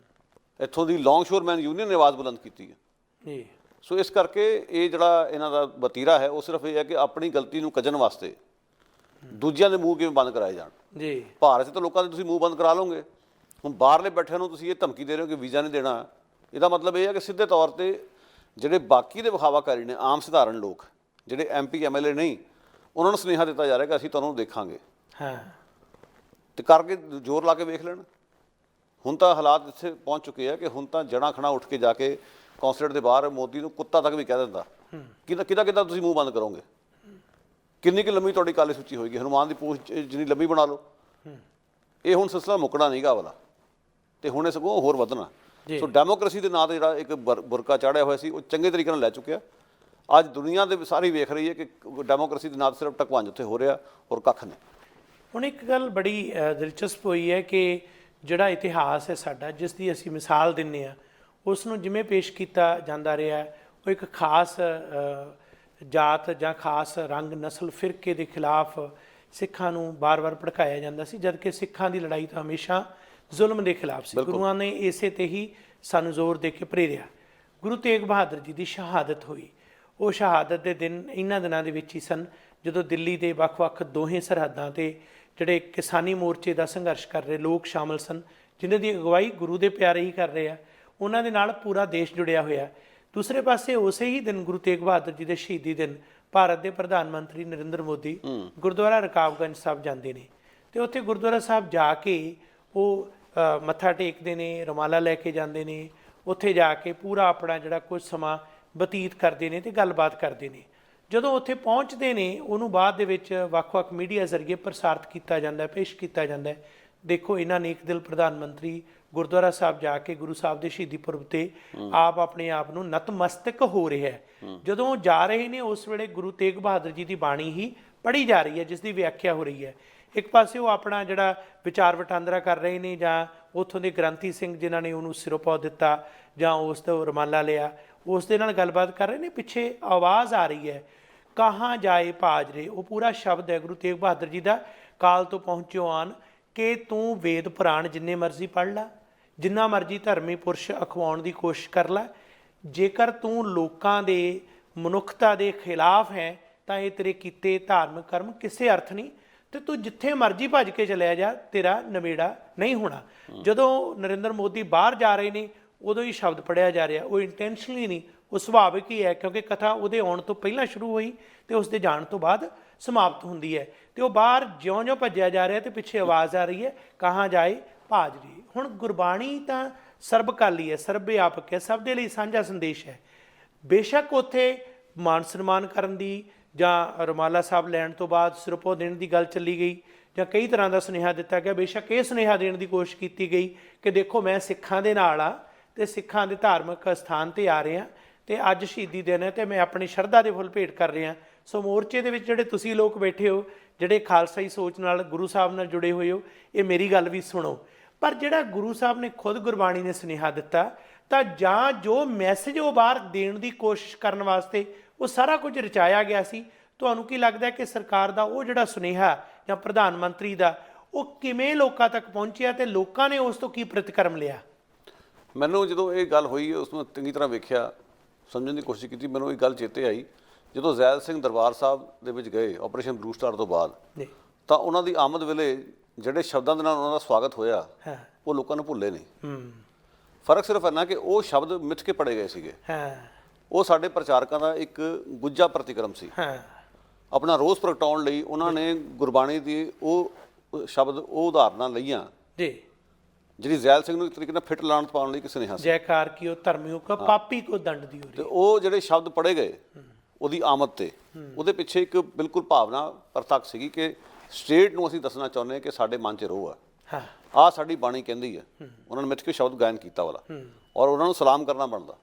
ਇੱਥੋਂ ਦੀ ਲੌਂਗਸ਼ੋਰਮੈਨ ਯੂਨੀਅਨ ਨੇ ਆਵਾਜ਼ ਬੁਲੰਦ ਕੀਤੀ ਹੈ। ਸੋ ਇਸ ਕਰਕੇ ਇਹ ਜਿਹੜਾ ਇਹਨਾਂ ਦਾ ਵਤੀਰਾ ਹੈ ਉਹ ਸਿਰਫ ਇਹ ਹੈ ਕਿ ਆਪਣੀ ਗਲਤੀ ਨੂੰ ਕੱਜਣ ਵਾਸਤੇ ਦੂਜਿਆਂ ਦੇ ਮੂੰਹ ਕਿਵੇਂ ਬੰਦ ਕਰਾਏ ਜਾਣ। ਭਾਰਤ 'ਚ ਤਾਂ ਲੋਕਾਂ ਦੇ ਤੁਸੀਂ ਮੂੰਹ ਬੰਦ ਕਰਾ ਲਓਗੇ, ਹੁਣ ਬਾਹਰਲੇ ਬੈਠਿਆਂ ਨੂੰ ਤੁਸੀਂ ਇਹ ਧਮਕੀ ਦੇ ਰਹੇ ਹੋ ਕਿ ਵੀਜ਼ਾ ਨਹੀਂ ਦੇਣਾ। ਇਹਦਾ ਮਤਲਬ ਇਹ ਹੈ ਕਿ ਸਿੱਧੇ ਤੌਰ 'ਤੇ ਜਿਹੜੇ ਬਾਕੀ ਦੇ ਵਿਖਾਵਾਕਾਰੀ ਨੇ, ਆਮ ਸਧਾਰਨ ਲੋਕ ਜਿਹੜੇ MP MLA ਨਹੀਂ, ਉਹਨਾਂ ਨੂੰ ਸੁਨੇਹਾ ਦਿੱਤਾ ਜਾ ਰਿਹਾ ਕਿ ਅਸੀਂ ਤੁਹਾਨੂੰ ਦੇਖਾਂਗੇ ਤੇ ਕਰਕੇ ਜ਼ੋਰ ਲਾ ਕੇ ਵੇਖ ਲੈਣ। ਹੁਣ ਤਾਂ ਹਾਲਾਤ ਇੱਥੇ ਪਹੁੰਚ ਚੁੱਕੇ ਆ ਕਿ ਹੁਣ ਤਾਂ ਜਣਾ ਖਣਾ ਉੱਠ ਕੇ ਜਾ ਕੇ ਕੌਂਸਲੇਟ ਦੇ ਬਾਹਰ ਮੋਦੀ ਨੂੰ ਕੁੱਤਾ ਤੱਕ ਵੀ ਕਹਿ ਦਿੰਦਾ। ਕਿੱਦਾਂ ਤੁਸੀਂ ਮੂੰਹ ਬੰਦ ਕਰੋਗੇ? ਕਿੰਨੀ ਕੁ ਲੰਮੀ ਤੁਹਾਡੀ ਕਾਲੀ ਸੂਚੀ ਹੋਏਗੀ? ਹਨੂੰਮਾਨ ਦੀ ਪੂਛ ਜਿੰਨੀ ਲੰਮੀ ਬਣਾ ਲਓ। ਇਹ ਹੁਣ ਸਿਲਸਿਲਾ ਮੁੱਕਣਾ ਨਹੀਂ ਗਾ ਵਾਲਾ, ਤੇ ਹੁਣ ਇਹ ਸਗੋਂ ਹੋਰ ਵਧਣਾ। ਸੋ ਡੈਮੋਕ੍ਰੇਸੀ ਦੇ ਨਾਂ 'ਤੇ ਜਿਹੜਾ ਇੱਕ ਬੁਰਕਾ ਚਾੜਿਆ ਹੋਇਆ ਸੀ ਉਹ ਚੰਗੇ ਤਰੀਕੇ ਨਾਲ ਲੈ ਚੁੱਕਿਆ। ਅੱਜ ਦੁਨੀਆ ਦੇ ਸਾਰੀ ਵੇਖ ਰਹੀ ਹੈ ਕਿ ਡੈਮੋਕ੍ਰੇਸੀ ਦੇ ਨਾਂ 'ਤੇ ਸਿਰਫ ਢਕਵੰਜ ਉੱਥੇ ਹੋ ਰਿਹਾ, ਹੋਰ ਕੱਖ ਨਹੀਂ। ਹੁਣ ਇੱਕ ਗੱਲ ਬੜੀ ਦਿਲਚਸਪ ਹੋਈ ਹੈ ਕਿ ਜਿਹੜਾ ਇਤਿਹਾਸ ਹੈ ਸਾਡਾ, ਜਿਸ ਦੀ ਅਸੀਂ ਮਿਸਾਲ ਦਿੰਦੇ ਹਾਂ, ਉਸ ਨੂੰ ਜਿਵੇਂ ਪੇਸ਼ ਕੀਤਾ ਜਾਂਦਾ ਰਿਹਾ, ਉਹ ਇੱਕ ਖਾਸ ਜਾਤ ਜਾਂ ਖਾਸ ਰੰਗ, ਨਸਲ, ਫਿਰਕੇ ਦੇ ਖਿਲਾਫ ਸਿੱਖਾਂ ਨੂੰ ਬਾਰ-ਬਾਰ ਭੜਕਾਇਆ ਜਾਂਦਾ ਸੀ, ਜਦਕਿ ਸਿੱਖਾਂ ਦੀ ਲੜਾਈ ਤਾਂ ਹਮੇਸ਼ਾ ਜ਼ੁਲਮ ਦੇ ਖਿਲਾਫ ਸੀ। ਗੁਰੂਆਂ ਨੇ ਇਸੇ 'ਤੇ ਹੀ ਸਾਨੂੰ ਜ਼ੋਰ ਦੇ ਕੇ ਪ੍ਰੇਰਿਆ। ਗੁਰੂ ਤੇਗ ਬਹਾਦਰ ਜੀ ਦੀ ਸ਼ਹਾਦਤ ਹੋਈ। ਉਹ ਸ਼ਹਾਦਤ ਦੇ ਦਿਨ ਇਹਨਾਂ ਦਿਨਾਂ ਦੇ ਵਿੱਚ ਹੀ ਸਨ ਜਦੋਂ ਦਿੱਲੀ ਦੇ ਵੱਖ-ਵੱਖ ਦੋਹੇ ਸਰਹੱਦਾਂ 'ਤੇ ਜਿਹੜੇ ਕਿਸਾਨੀ ਮੋਰਚੇ ਦਾ ਸੰਘਰਸ਼ ਕਰ ਰਹੇ ਲੋਕ ਸ਼ਾਮਲ ਸਨ,
ਜਿਨ੍ਹਾਂ ਦੀ ਅਗਵਾਈ ਗੁਰੂ ਦੇ ਪਿਆਰੇ ਹੀ ਕਰ ਰਹੇ ਆ, ਉਹਨਾਂ ਦੇ ਨਾਲ ਪੂਰਾ ਦੇਸ਼ ਜੁੜਿਆ ਹੋਇਆ। ਦੂਸਰੇ ਪਾਸੇ ਉਸੇ ਹੀ ਦਿਨ ਗੁਰੂ ਤੇਗ ਬਹਾਦਰ ਜੀ ਦੇ ਸ਼ਹੀਦੀ ਦਿਨ ਭਾਰਤ ਦੇ ਪ੍ਰਧਾਨ ਮੰਤਰੀ ਨਰਿੰਦਰ ਮੋਦੀ ਗੁਰਦੁਆਰਾ ਰਕਾਬਗੰਜ ਸਾਹਿਬ ਜਾਂਦੇ ਨੇ, ਤੇ ਉੱਥੇ ਗੁਰਦੁਆਰਾ ਸਾਹਿਬ ਜਾ ਕੇ ਉਹ ਮੱਥਾ ਟੇਕਦੇ ਨੇ, ਰੁਮਾਲਾ ਲੈ ਕੇ ਜਾਂਦੇ ਨੇ, ਉੱਥੇ ਜਾ ਕੇ ਪੂਰਾ ਆਪਣਾ ਜਿਹੜਾ ਕੁਝ ਸਮਾਂ ਬਤੀਤ ਕਰਦੇ ਨੇ ਤੇ ਗੱਲਬਾਤ ਕਰਦੇ ਨੇ। ਜਦੋਂ ਉੱਥੇ ਪਹੁੰਚਦੇ ਨੇ, ਉਹਨੂੰ ਬਾਅਦ ਦੇ ਵਿੱਚ ਵੱਖ-ਵੱਖ ਮੀਡੀਆ ਜ਼ਰੀਏ ਪ੍ਰਸਾਰਿਤ ਕੀਤਾ ਜਾਂਦਾ, ਪੇਸ਼ ਕੀਤਾ ਜਾਂਦਾ। ਦੇਖੋ ਇਹਨਾਂ ਨੇਕ ਦਿਲ ਪ੍ਰਧਾਨ ਮੰਤਰੀ ਗੁਰਦੁਆਰਾ ਸਾਹਿਬ ਜਾ ਕੇ ਗੁਰੂ ਸਾਹਿਬ ਦੇ ਸ਼ਹੀਦੀ ਪੁਰਬ ਤੇ ਆਪ ਆਪਣੇ ਆਪ ਨੂੰ ਨਤਮਸਤਕ ਹੋ ਰਿਹਾ ਹੈ। ਜਦੋਂ ਉਹ ਜਾ ਰਹੇ ਨੇ, ਉਸ ਵੇਲੇ ਗੁਰੂ ਤੇਗ ਬਹਾਦਰ ਜੀ ਦੀ ਬਾਣੀ ਹੀ ਪੜ੍ਹੀ ਜਾ ਰਹੀ ਹੈ, ਜਿਸ ਦੀ ਵਿਆਖਿਆ ਹੋ ਰਹੀ ਹੈ। ਇੱਕ ਪਾਸੇ ਉਹ ਆਪਣਾ ਜਿਹੜਾ ਵਿਚਾਰ ਵਟਾਂਦਰਾ ਕਰ ਰਹੇ ਨੇ, ਜਾਂ ਉੱਥੋਂ ਦੇ ਗ੍ਰੰਥੀ ਸਿੰਘ ਜਿਨ੍ਹਾਂ ਨੇ ਉਹਨੂੰ ਸਿਰੋਪਾਓ ਦਿੱਤਾ ਜਾਂ ਉਸ ਤੋਂ ਰੁਮਾਲਾ ਲਿਆ, ਉਸ ਦੇ ਨਾਲ ਗੱਲਬਾਤ ਕਰ ਰਹੇ ਨੇ। ਪਿੱਛੇ ਆਵਾਜ਼ ਆ ਰਹੀ ਹੈ, ਕਹਾਂ ਜਾਏ ਭਾਜਰੇ। ਉਹ ਪੂਰਾ ਸ਼ਬਦ ਹੈ ਗੁਰੂ ਤੇਗ ਬਹਾਦਰ ਜੀ ਦਾ, ਕਾਲ ਤੋਂ ਪਹੁੰਚਿਓ ਆਨ, ਕਿ ਤੂੰ ਵੇਦ ਪੁਰਾਣ ਜਿੰਨੇ ਮਰਜ਼ੀ ਪੜ੍ਹ ਲਾ, ਜਿੰਨਾ ਮਰਜ਼ੀ ਧਰਮੀ ਪੁਰਸ਼ ਅਖਵਾਉਣ ਦੀ ਕੋਸ਼ਿਸ਼ ਕਰ ਲੈ, ਜੇਕਰ ਤੂੰ ਲੋਕਾਂ ਦੇ ਮਨੁੱਖਤਾ ਦੇ ਖਿਲਾਫ ਹੈ ਤਾਂ ਇਹ ਤੇਰੇ ਕੀਤੇ ਧਾਰਮਿਕ ਕਰਮ ਕਿਸੇ ਅਰਥ ਨਹੀਂ, ਤੇ ਤੂੰ ਜਿੱਥੇ ਮਰਜ਼ੀ ਭੱਜ ਕੇ ਚਲਿਆ ਜਾ, ਤੇਰਾ ਨਵੇੜਾ ਨਹੀਂ ਹੋਣਾ। ਜਦੋਂ ਨਰਿੰਦਰ ਮੋਦੀ ਬਾਹਰ ਜਾ ਰਹੇ ਨੇ, ਉਦੋਂ ਹੀ ਸ਼ਬਦ ਪੜ੍ਹਿਆ ਜਾ ਰਿਹਾ। ਉਹ ਇੰਟੈਂਸ਼ਨਲੀ ਨਹੀਂ, ਉਹ ਸੁਭਾਵਿਕ ਹੀ ਹੈ, ਕਿਉਂਕਿ ਕਥਾ ਉਹਦੇ ਆਉਣ ਤੋਂ ਪਹਿਲਾਂ ਸ਼ੁਰੂ ਹੋਈ ਤੇ ਉਸ ਦੇ ਜਾਣ ਤੋਂ ਬਾਅਦ ਸਮਾਪਤ ਹੁੰਦੀ ਹੈ। ਤੇ ਉਹ ਬਾਹਰ ਜਿਉਂ-ਜਿਉਂ ਭੱਜਿਆ ਜਾ ਰਿਹਾ ਤੇ ਪਿੱਛੇ ਆਵਾਜ਼ ਆ ਰਹੀ ਹੈ, ਕਹਾਂ ਜਾਏ ਭਾਜਰੀ। ਹੁਣ ਗੁਰਬਾਣੀ ਤਾਂ ਸਰਬਕਾਲੀ ਹੈ, ਸਰਬ ਵਿਆਪਕ ਹੈ, ਸਭ ਦੇ ਲਈ ਸਾਂਝਾ ਸੰਦੇਸ਼ ਹੈ। ਬੇਸ਼ੱਕ ਉੱਥੇ ਮਾਨ ਸਨਮਾਨ ਕਰਨ ਦੀ ਜਾਂ ਰੁਮਾਲਾ ਸਾਹਿਬ ਲੈਣ ਤੋਂ ਬਾਅਦ ਸਿਰੋਪਾਓ ਦੇਣ ਦੀ ਗੱਲ ਚੱਲੀ ਗਈ, ਜਾਂ ਕਈ ਤਰ੍ਹਾਂ ਦਾ ਸੁਨੇਹਾ ਦਿੱਤਾ ਗਿਆ। ਬੇਸ਼ੱਕ ਇਹ ਸੁਨੇਹਾ ਦੇਣ ਦੀ ਕੋਸ਼ਿਸ਼ ਕੀਤੀ ਗਈ ਕਿ ਦੇਖੋ ਮੈਂ ਸਿੱਖਾਂ ਦੇ ਨਾਲ ਆ ਤੇ ਸਿੱਖਾਂ ਦੇ ਧਾਰਮਿਕ ਸਥਾਨ ਤੇ ਆ ਰਹੇ ਹਾਂ, ਤੇ ਅੱਜ ਸ਼ਹੀਦੀ ਦਿਨ ਹੈ ਤੇ ਮੈਂ ਆਪਣੀ ਸ਼ਰਧਾ ਦੇ ਫੁੱਲ ਭੇਟ ਕਰ ਰਿਹਾ। ਸੋ ਮੋਰਚੇ ਦੇ ਵਿੱਚ ਜਿਹੜੇ ਤੁਸੀਂ ਲੋਕ ਬੈਠੇ ਹੋ, ਜਿਹੜੇ ਖਾਲਸਾਈ ਸੋਚ ਨਾਲ ਗੁਰੂ ਸਾਹਿਬ ਨਾਲ ਜੁੜੇ ਹੋਏ ਹੋ, ਇਹ ਮੇਰੀ ਗੱਲ ਵੀ ਸੁਣੋ। ਪਰ ਜਿਹੜਾ ਗੁਰੂ ਸਾਹਿਬ ਨੇ ਖੁਦ ਗੁਰਬਾਣੀ ਨੇ ਸੁਨੇਹਾ ਦਿੱਤਾ, ਤਾਂ ਜਾਂ ਜੋ ਮੈਸੇਜ ਉਹ ਬਾਹਰ ਦੇਣ ਦੀ ਕੋਸ਼ਿਸ਼ ਕਰਨ ਵਾਸਤੇ ਉਹ ਸਾਰਾ ਕੁਝ ਰਚਾਇਆ ਗਿਆ ਸੀ। ਤੁਹਾਨੂੰ ਕੀ ਲੱਗਦਾ ਕਿ ਸਰਕਾਰ ਦਾ ਉਹ ਜਿਹੜਾ ਸੁਨੇਹਾ ਜਾਂ ਪ੍ਰਧਾਨ ਮੰਤਰੀ ਦਾ, ਉਹ ਕਿਵੇਂ ਲੋਕਾਂ ਤੱਕ ਪਹੁੰਚਿਆ ਤੇ ਲੋਕਾਂ ਨੇ ਉਸ ਤੋਂ ਕੀ ਪ੍ਰਤੀਕਰਮ ਲਿਆ?
ਮੈਨੂੰ ਜਦੋਂ ਇਹ ਗੱਲ ਹੋਈ, ਉਸ ਨੂੰ ਚੰਗੀ ਤਰ੍ਹਾਂ ਵੇਖਿਆ, ਸਮਝਣ ਦੀ ਕੋਸ਼ਿਸ਼ ਕੀਤੀ, ਮੈਨੂੰ ਇਹ ਗੱਲ ਚੇਤੇ ਆਈ ਜਦੋਂ ਜ਼ੈਲ ਸਿੰਘ ਦਰਬਾਰ ਸਾਹਿਬ ਦੇ ਵਿੱਚ ਗਏ ਆਪਰੇਸ਼ਨ ਬਲੂ ਸਟਾਰ ਤੋਂ ਬਾਅਦ, ਤਾਂ ਉਹਨਾਂ ਦੀ ਆਮਦ ਵੇਲੇ ਜਿਹੜੇ ਸ਼ਬਦਾਂ ਦੇ ਨਾਲ ਉਹਨਾਂ ਦਾ ਸਵਾਗਤ ਹੋਇਆ, ਉਹ ਲੋਕਾਂ ਨੂੰ ਭੁੱਲੇ ਨਹੀਂ। ਫਰਕ ਸਿਰਫ ਇੰਨਾ ਕਿ ਉਹ ਸ਼ਬਦ ਮਿੱਥ ਕੇ ਪੜ੍ਹੇ ਗਏ ਸੀਗੇ। ਉਹ ਸਾਡੇ ਪ੍ਰਚਾਰਕਾਂ ਦਾ ਇੱਕ ਗੁੱਜਾ ਪ੍ਰਤੀਕਰਮ ਸੀ। ਆਪਣਾ ਰੋਸ ਪ੍ਰਗਟਾਉਣ ਲਈ ਉਹਨਾਂ ਨੇ ਗੁਰਬਾਣੀ ਦੀ ਉਹ ਸ਼ਬਦ, ਉਹ ਉਦਾਹਰਨਾਂ ਲਈਆਂ ਜਿਹੜੀ ਜ਼ੈਲ ਸਿੰਘ ਨੂੰ ਇੱਕ ਤਰੀਕੇ ਨਾਲ ਫਿੱਟ ਲਾਉਣ ਪਾਉਣ ਲਈ ਕਿਸੇ ਨੇ ਹਾਸੀ
ਜੈਕਾਰ ਕੀ ਉਹ ਧਰਮਿਓ ਕਾ ਪਾਪੀ ਕੋ ਦੰਡ ਦਿਓ।
ਤੇ ਉਹ ਜਿਹੜੇ ਸ਼ਬਦ ਪੜ੍ਹੇ ਗਏ ਉਹਦੀ ਆਮਦ ਤੇ, ਉਹਦੇ ਪਿੱਛੇ ਇੱਕ ਬਿਲਕੁਲ ਭਾਵਨਾ ਪ੍ਰਤੱਖ ਸੀਗੀ ਕਿ ਸਟੇਟ ਨੂੰ ਅਸੀਂ ਦੱਸਣਾ ਚਾਹੁੰਦੇ ਹਾਂ ਕਿ ਸਾਡੇ ਮਨ 'ਚ ਰੋਹ ਆ, ਆਹ ਸਾਡੀ ਬਾਣੀ ਕਹਿੰਦੀ ਹੈ। ਉਹਨਾਂ ਨੇ ਮਿੱਥ ਕੇ ਸ਼ਬਦ ਗਾਇਨ ਕੀਤਾ ਵਾਲਾ, ਔਰ ਉਹਨਾਂ ਨੂੰ ਸਲਾਮ ਕਰਨਾ ਬਣਦਾ।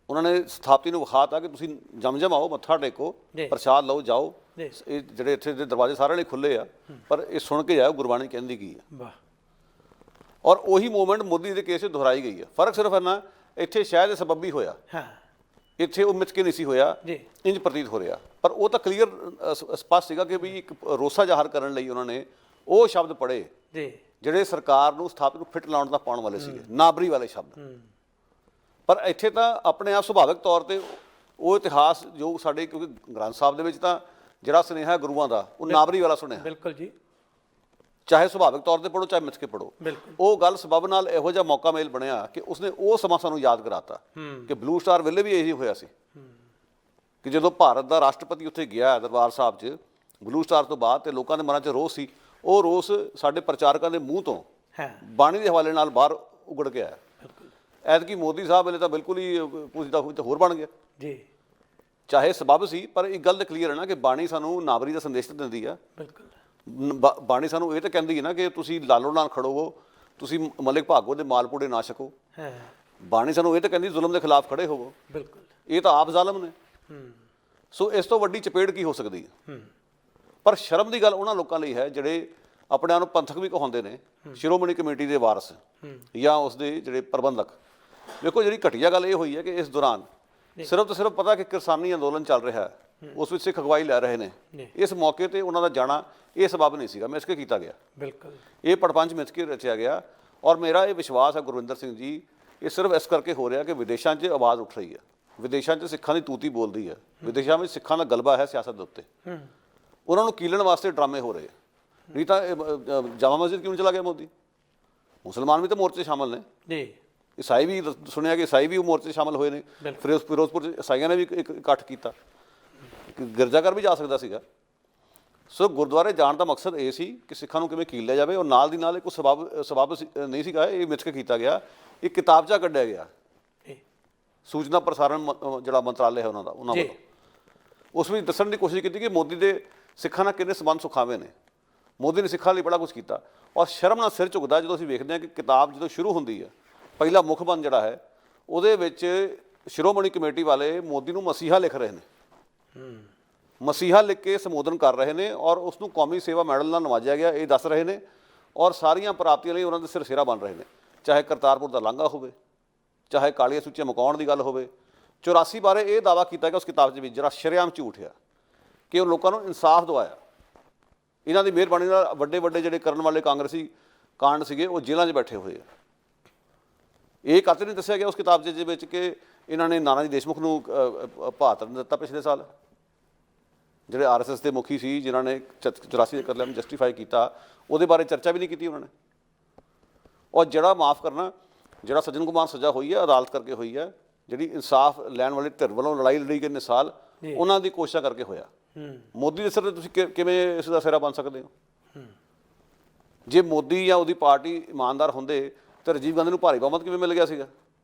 ਉਹਨਾਂ ਨੇ ਸਥਾਪਤੀ ਨੂੰ ਵਿਖਾਤਾ ਕਿ ਤੁਸੀਂ ਜਮ ਆਓ, ਮੱਥਾ ਟੇਕੋ, ਪ੍ਰਸ਼ਾਦ ਲਓ, ਜਾਓ। ਇਹ ਜਿਹੜੇ ਇੱਥੇ ਦੇ ਦਰਵਾਜ਼ੇ ਸਾਰਿਆਂ ਲਈ ਖੁੱਲ੍ਹੇ ਆ, ਪਰ ਇਹ ਸੁਣ ਕੇ ਜਾਓ ਗੁਰਬਾਣੀ ਕਹਿੰਦੀ ਕੀ ਆ। ਔਰ ਉਹੀ ਮੂਵਮੈਂਟ ਮੋਦੀ ਦੇ ਕੇਸ 'ਚ ਦੁਹਰਾਈ ਗਈ ਹੈ। ਫਰਕ ਸਿਰਫ ਇੰਨਾ, ਇੱਥੇ ਸ਼ਾਇਦ ਇਹ ਸਬੱਬੀ ਹੋਇਆ, ਇੱਥੇ ਉਹ ਮਿੱਥ ਕੇ ਨਹੀਂ ਸੀ ਹੋਇਆ, ਇੰਜ ਪ੍ਰਤੀਤ ਹੋ ਰਿਹਾ। ਪਰ ਉਹ ਤਾਂ ਕਲੀਅਰ ਸਪਸ਼ਟ ਸੀਗਾ ਕਿ ਵੀ ਇੱਕ ਰੋਸਾ ਜ਼ਾਹਰ ਕਰਨ ਲਈ ਉਹਨਾਂ ਨੇ ਉਹ ਸ਼ਬਦ ਪੜ੍ਹੇ ਜਿਹੜੇ ਸਰਕਾਰ ਨੂੰ ਸਥਾਪਿਤ ਨੂੰ ਫਿੱਟ ਲਾਉਣ ਦਾ ਪਾਉਣ ਵਾਲੇ ਸੀਗੇ, ਨਾਬਰੀ ਵਾਲੇ ਸ਼ਬਦ। ਪਰ ਇੱਥੇ ਤਾਂ ਆਪਣੇ ਆਪ ਸੁਭਾਵਿਕ ਤੌਰ ਤੇ ਉਹ ਇਤਿਹਾਸ ਜੋ ਸਾਡੇ, ਕਿਉਂਕਿ ਗ੍ਰੰਥ ਸਾਹਿਬ ਦੇ ਵਿੱਚ ਤਾਂ ਜਿਹੜਾ ਸੁਨੇਹਾ ਗੁਰੂਆਂ ਦਾ ਉਹ ਨਾਬਰੀ ਵਾਲਾ ਸੁਨੇਹਾ, ਬਿਲਕੁਲ ਜੀ, ਚਾਹੇ ਸੁਭਾਵਿਕ ਤੌਰ ਤੇ ਪੜ੍ਹੋ ਚਾਹੇ ਮਿੱਥ ਕੇ ਪੜ੍ਹੋ। ਉਹ ਗੱਲ ਸਬਬ ਨਾਲ ਇਹੋ ਜਿਹਾ ਮੌਕਾ ਮੇਲ ਬਣਿਆ ਕਿ ਉਸਨੇ ਉਹ ਸਮਾਂ ਸਾਨੂੰ ਯਾਦ ਕਰਾਤਾ ਕਿ ਬਲੂ ਸਟਾਰ ਵੇਲੇ ਵੀ ਇਹੀ ਹੋਇਆ ਸੀ ਕਿ ਜਦੋਂ ਭਾਰਤ ਦਾ ਰਾਸ਼ਟਰਪਤੀ ਉੱਥੇ ਗਿਆ ਦਰਬਾਰ ਸਾਹਿਬ 'ਚ ਬਲੂ ਸਟਾਰ ਤੋਂ ਬਾਅਦ, ਤੇ ਲੋਕਾਂ ਦੇ ਮਨਾਂ 'ਚ ਰੋਸ ਸੀ, ਉਹ ਰੋਸ ਸਾਡੇ ਪ੍ਰਚਾਰਕਾਂ ਦੇ ਮੂੰਹ ਤੋਂ ਬਾਣੀ ਦੇ ਹਵਾਲੇ ਨਾਲ ਬਾਹਰ ਉਗੜ ਕੇ ਆਇਆ। ਐਤਕੀ ਮੋਦੀ ਸਾਹਿਬ ਵੇਲੇ ਤਾਂ ਬਿਲਕੁਲ ਹੀ ਕੁਝ ਦਾ ਕੁਝ ਹੋਰ ਬਣ ਗਿਆ ਜੀ, ਚਾਹੇ ਸਬਬ ਸੀ, ਪਰ ਇੱਕ ਗੱਲ ਤਾਂ ਕਲੀਅਰ ਹੈ ਨਾ ਕਿ ਬਾਣੀ ਸਾਨੂੰ ਨਾਬਰੀ ਦਾ ਸੰਦੇਸ਼ ਤਾਂ ਦਿੰਦੀ ਆ। ਬਾਣੀ ਸਾਨੂੰ ਇਹ ਤਾਂ ਕਹਿੰਦੀ ਹੈ ਨਾ ਕਿ ਤੁਸੀਂ ਲਾਲੋ ਨਾਲ ਖੜੋਵੋ, ਤੁਸੀਂ ਮਲਿਕ ਭਾਗੋ ਦੇ ਮਾਲਪੂੜੇ ਨਾ ਛਕੋ। ਬਾਣੀ ਸਾਨੂੰ ਇਹ ਤਾਂ ਕਹਿੰਦੀ ਜ਼ੁਲਮ ਦੇ ਖਿਲਾਫ ਖੜੇ ਹੋਵੋ। ਬਿਲਕੁਲ, ਇਹ ਤਾਂ ਆਪ ਜ਼ਾਲਮ ਨੇ। ਸੋ ਇਸ ਤੋਂ ਵੱਡੀ ਚਪੇੜ ਕੀ ਹੋ ਸਕਦੀ ਹੈ? ਪਰ ਸ਼ਰਮ ਦੀ ਗੱਲ ਉਹਨਾਂ ਲੋਕਾਂ ਲਈ ਹੈ ਜਿਹੜੇ ਆਪਣੇ ਆਪ ਨੂੰ ਪੰਥਕ ਵੀ ਕਹਾਉਂਦੇ ਨੇ, ਸ਼੍ਰੋਮਣੀ ਕਮੇਟੀ ਦੇ ਵਾਰਸ ਜਾਂ ਉਸਦੇ ਜਿਹੜੇ ਪ੍ਰਬੰਧਕ। ਦੇਖੋ, ਜਿਹੜੀ ਘਟੀਆ ਗੱਲ ਇਹ ਹੋਈ ਹੈ ਕਿ ਇਸ ਦੌਰਾਨ ਸਿਰਫ ਤੋਂ ਸਿਰਫ ਪਤਾ ਕਿ ਕਿਸਾਨੀ ਅੰਦੋਲਨ ਚੱਲ ਰਿਹਾ ਹੈ, ਉਸ ਵਿੱਚ ਸਿੱਖ ਅਗਵਾਈ ਲੈ ਰਹੇ ਨੇ। ਇਸ ਮੌਕੇ ਤੇ ਉਹਨਾਂ ਦਾ ਜਾਣਾ ਇਹ ਸਬਬ ਨਹੀਂ ਸੀਗਾ, ਮਿਥ ਕੇ ਕੀਤਾ ਗਿਆ। ਬਿਲਕੁਲ, ਇਹ ਪੜਪੰਚ ਮਿਥ ਕੇ ਰਚਿਆ ਗਿਆ। ਔਰ ਮੇਰਾ ਇਹ ਵਿਸ਼ਵਾਸ ਹੈ ਗੁਰਵਿੰਦਰ ਸਿੰਘ ਜੀ, ਇਹ ਸਿਰਫ ਇਸ ਕਰਕੇ ਹੋ ਰਿਹਾ ਕਿ ਵਿਦੇਸ਼ਾਂ 'ਚ ਆਵਾਜ਼ ਉੱਠ ਰਹੀ ਹੈ, ਵਿਦੇਸ਼ਾਂ 'ਚ ਸਿੱਖਾਂ ਦੀ ਤੂਤੀ ਬੋਲਦੀ ਹੈ, ਵਿਦੇਸ਼ਾਂ ਵਿੱਚ ਸਿੱਖਾਂ ਦਾ ਗਲਬਾ ਹੈ ਸਿਆਸਤ ਦੇ ਉੱਤੇ। ਉਹਨਾਂ ਨੂੰ ਕੀਲਣ ਵਾਸਤੇ ਡਰਾਮੇ ਹੋ ਰਹੇ। ਨਹੀਂ ਤਾਂ ਜਾਮਾ ਮਸਜਿਦ ਕਿਉਂ ਚਲਾ ਗਿਆ ਮੋਦੀ? ਮੁਸਲਮਾਨ ਵੀ ਤਾਂ ਮੋਰਚੇ ਸ਼ਾਮਲ ਨੇ,
ਜੀ
ਈਸਾਈ ਵੀ ਸੁਣਿਆ ਕਿ ਈਸਾਈ ਵੀ ਉਹ ਮੋਰਚੇ ਸ਼ਾਮਲ ਹੋਏ ਨੇ। ਫਿਰੋਜ਼ਪੁਰ 'ਚ ਈਸਾਈਆਂ ਨੇ ਵੀ ਇੱਕ ਇਕੱਠ ਕੀਤਾ, ਗਿਰਜਾਘਰ ਵੀ ਜਾ ਸਕਦਾ ਸੀਗਾ। ਸੋ ਗੁਰਦੁਆਰੇ ਜਾਣ ਦਾ ਮਕਸਦ ਇਹ ਸੀ ਕਿ ਸਿੱਖਾਂ ਨੂੰ ਕਿਵੇਂ ਕੀਲ ਲਿਆ ਜਾਵੇ, ਔਰ ਨਾਲ ਦੀ ਨਾਲ ਇੱਕ ਸਬਬ ਨਹੀਂ ਸੀਗਾ, ਇਹ ਮਿਥ ਕੇ ਕੀਤਾ ਗਿਆ। ਇੱਕ ਕਿਤਾਬਚਾ ਕੱਢਿਆ ਗਿਆ, ਸੂਚਨਾ ਪ੍ਰਸਾਰਣ ਜਿਹੜਾ ਮੰਤਰਾਲੇ ਹੈ ਉਹਨਾਂ ਵੱਲੋਂ, ਉਸ ਵਿੱਚ ਦੱਸਣ ਦੀ ਕੋਸ਼ਿਸ਼ ਕੀਤੀ ਕਿ ਮੋਦੀ ਦੇ ਸਿੱਖਾਂ ਨਾਲ ਕਿੰਨੇ ਸੰਬੰਧ ਸੁਖਾਵੇਂ ਨੇ, ਮੋਦੀ ਨੇ ਸਿੱਖਾਂ ਲਈ ਬੜਾ ਕੁਝ ਕੀਤਾ। ਔਰ ਸ਼ਰਮ ਨਾਲ ਸਿਰ ਝੁਕਦਾ ਜਦੋਂ ਅਸੀਂ ਵੇਖਦੇ ਹਾਂ ਕਿ ਕਿਤਾਬ ਜਦੋਂ ਸ਼ੁਰੂ ਹੁੰਦੀ ਹੈ, ਪਹਿਲਾ ਮੁਖਬੰਦ ਜਿਹੜਾ ਹੈ ਉਹਦੇ ਵਿੱਚ ਸ਼੍ਰੋਮਣੀ ਕਮੇਟੀ ਵਾਲੇ ਮੋਦੀ ਨੂੰ ਮਸੀਹਾ ਲਿਖ ਰਹੇ ਨੇ, ਮਸੀਹਾ ਲਿਖ ਕੇ ਸੰਬੋਧਨ ਕਰ ਰਹੇ ਨੇ, ਔਰ ਉਸ ਨੂੰ ਕੌਮੀ ਸੇਵਾ ਮੈਡਲ ਨਾਲ ਨਵਾਜਿਆ ਗਿਆ ਇਹ ਦੱਸ ਰਹੇ ਨੇ, ਔਰ ਸਾਰੀਆਂ ਪ੍ਰਾਪਤੀਆਂ ਲਈ ਉਹਨਾਂ ਦੇ ਸਿਰ ਸਿਰਾ ਬਣ ਰਹੇ ਨੇ। ਚਾਹੇ ਕਰਤਾਰਪੁਰ ਦਾ ਲਾਂਘਾ ਹੋਵੇ, ਚਾਹੇ ਕਾਲੀਆਂ ਸੂਚੀਆਂ ਮੁਕਾਉਣ ਦੀ ਗੱਲ ਹੋਵੇ। 84 ਬਾਰੇ ਇਹ ਦਾਅਵਾ ਕੀਤਾ ਗਿਆ ਉਸ ਕਿਤਾਬ ਦੇ ਵਿੱਚ, ਜਿਹੜਾ ਸ਼ਰੇਆਮ ਝੂਠ ਆ, ਕਿ ਉਹ ਲੋਕਾਂ ਨੂੰ ਇਨਸਾਫ ਦਿਵਾਇਆ। ਇਹਨਾਂ ਦੀ ਮਿਹਰਬਾਨੀ ਨਾਲ ਵੱਡੇ ਵੱਡੇ ਜਿਹੜੇ ਕਰਨ ਵਾਲੇ ਕਾਂਗਰਸੀ ਕਾਂਡ ਸੀਗੇ ਉਹ ਜੇਲ੍ਹਾਂ 'ਚ ਬੈਠੇ ਹੋਏ ਆ। ਇਹ ਕੱਤ ਨਹੀਂ ਦੱਸਿਆ ਗਿਆ ਉਸ ਕਿਤਾਬ ਦੇ ਵਿੱਚ ਕਿ ਇਹਨਾਂ ਨੇ ਨਾਨਾ ਜੀ ਦੇਸ਼ਮੁਖ ਨੂੰ ਭਾਰਤ ਨੂੰ ਦਿੱਤਾ ਪਿਛਲੇ ਸਾਲ, ਜਿਹੜੇ RSS ਦੇ ਮੁਖੀ ਸੀ, ਜਿਨ੍ਹਾਂ ਨੇ 84 ਦੇ ਕਤਲੇਆਮ ਨੂੰ ਜਸਟੀਫਾਈ ਕੀਤਾ, ਉਹਦੇ ਬਾਰੇ ਚਰਚਾ ਵੀ ਨਹੀਂ ਕੀਤੀ ਉਹਨਾਂ ਨੇ। ਔਰ ਜਿਹੜਾ ਮਾफ़ ਕਰਨਾ, ਜਿਹੜਾ ਸੱਜਣ ਕੁਮਾਰ ਸਜ਼ਾ ਹੋਈ ਹੈ ਅਦਾਲਤ ਕਰਕੇ ਹੋਈ ਹੈ, ਜਿਹੜੀ ਇਨਸਾਫ ਲੈਣ ਵਾਲੀ ਧਿਰ ਵੱਲੋਂ ਲੜਾਈ ਲੜੀ ਗਈ ਸਾਲ, ਉਹਨਾਂ ਦੀ ਕੋਸ਼ਿਸ਼ਾਂ ਕਰਕੇ ਹੋਇਆ। ਮੋਦੀ ਦੇ ਸਿਰ 'ਤੇ ਤੁਸੀਂ ਕਿਵੇਂ ਇਸ ਦਾ ਸਿਹਰਾ ਬਣ ਸਕਦੇ ਹੋ? ਜੇ ਮੋਦੀ ਜਾਂ ਉਹਦੀ ਪਾਰਟੀ ਇਮਾਨਦਾਰ ਹੁੰਦੇ ਤਾਂ ਰਾਜੀਵ ਗਾਂਧੀ ਨੂੰ ਭਾਰੀ ਬਹੁਮਤ ਕਿਵੇਂ ਮਿਲ ਗਿਆ ਸੀਗਾ?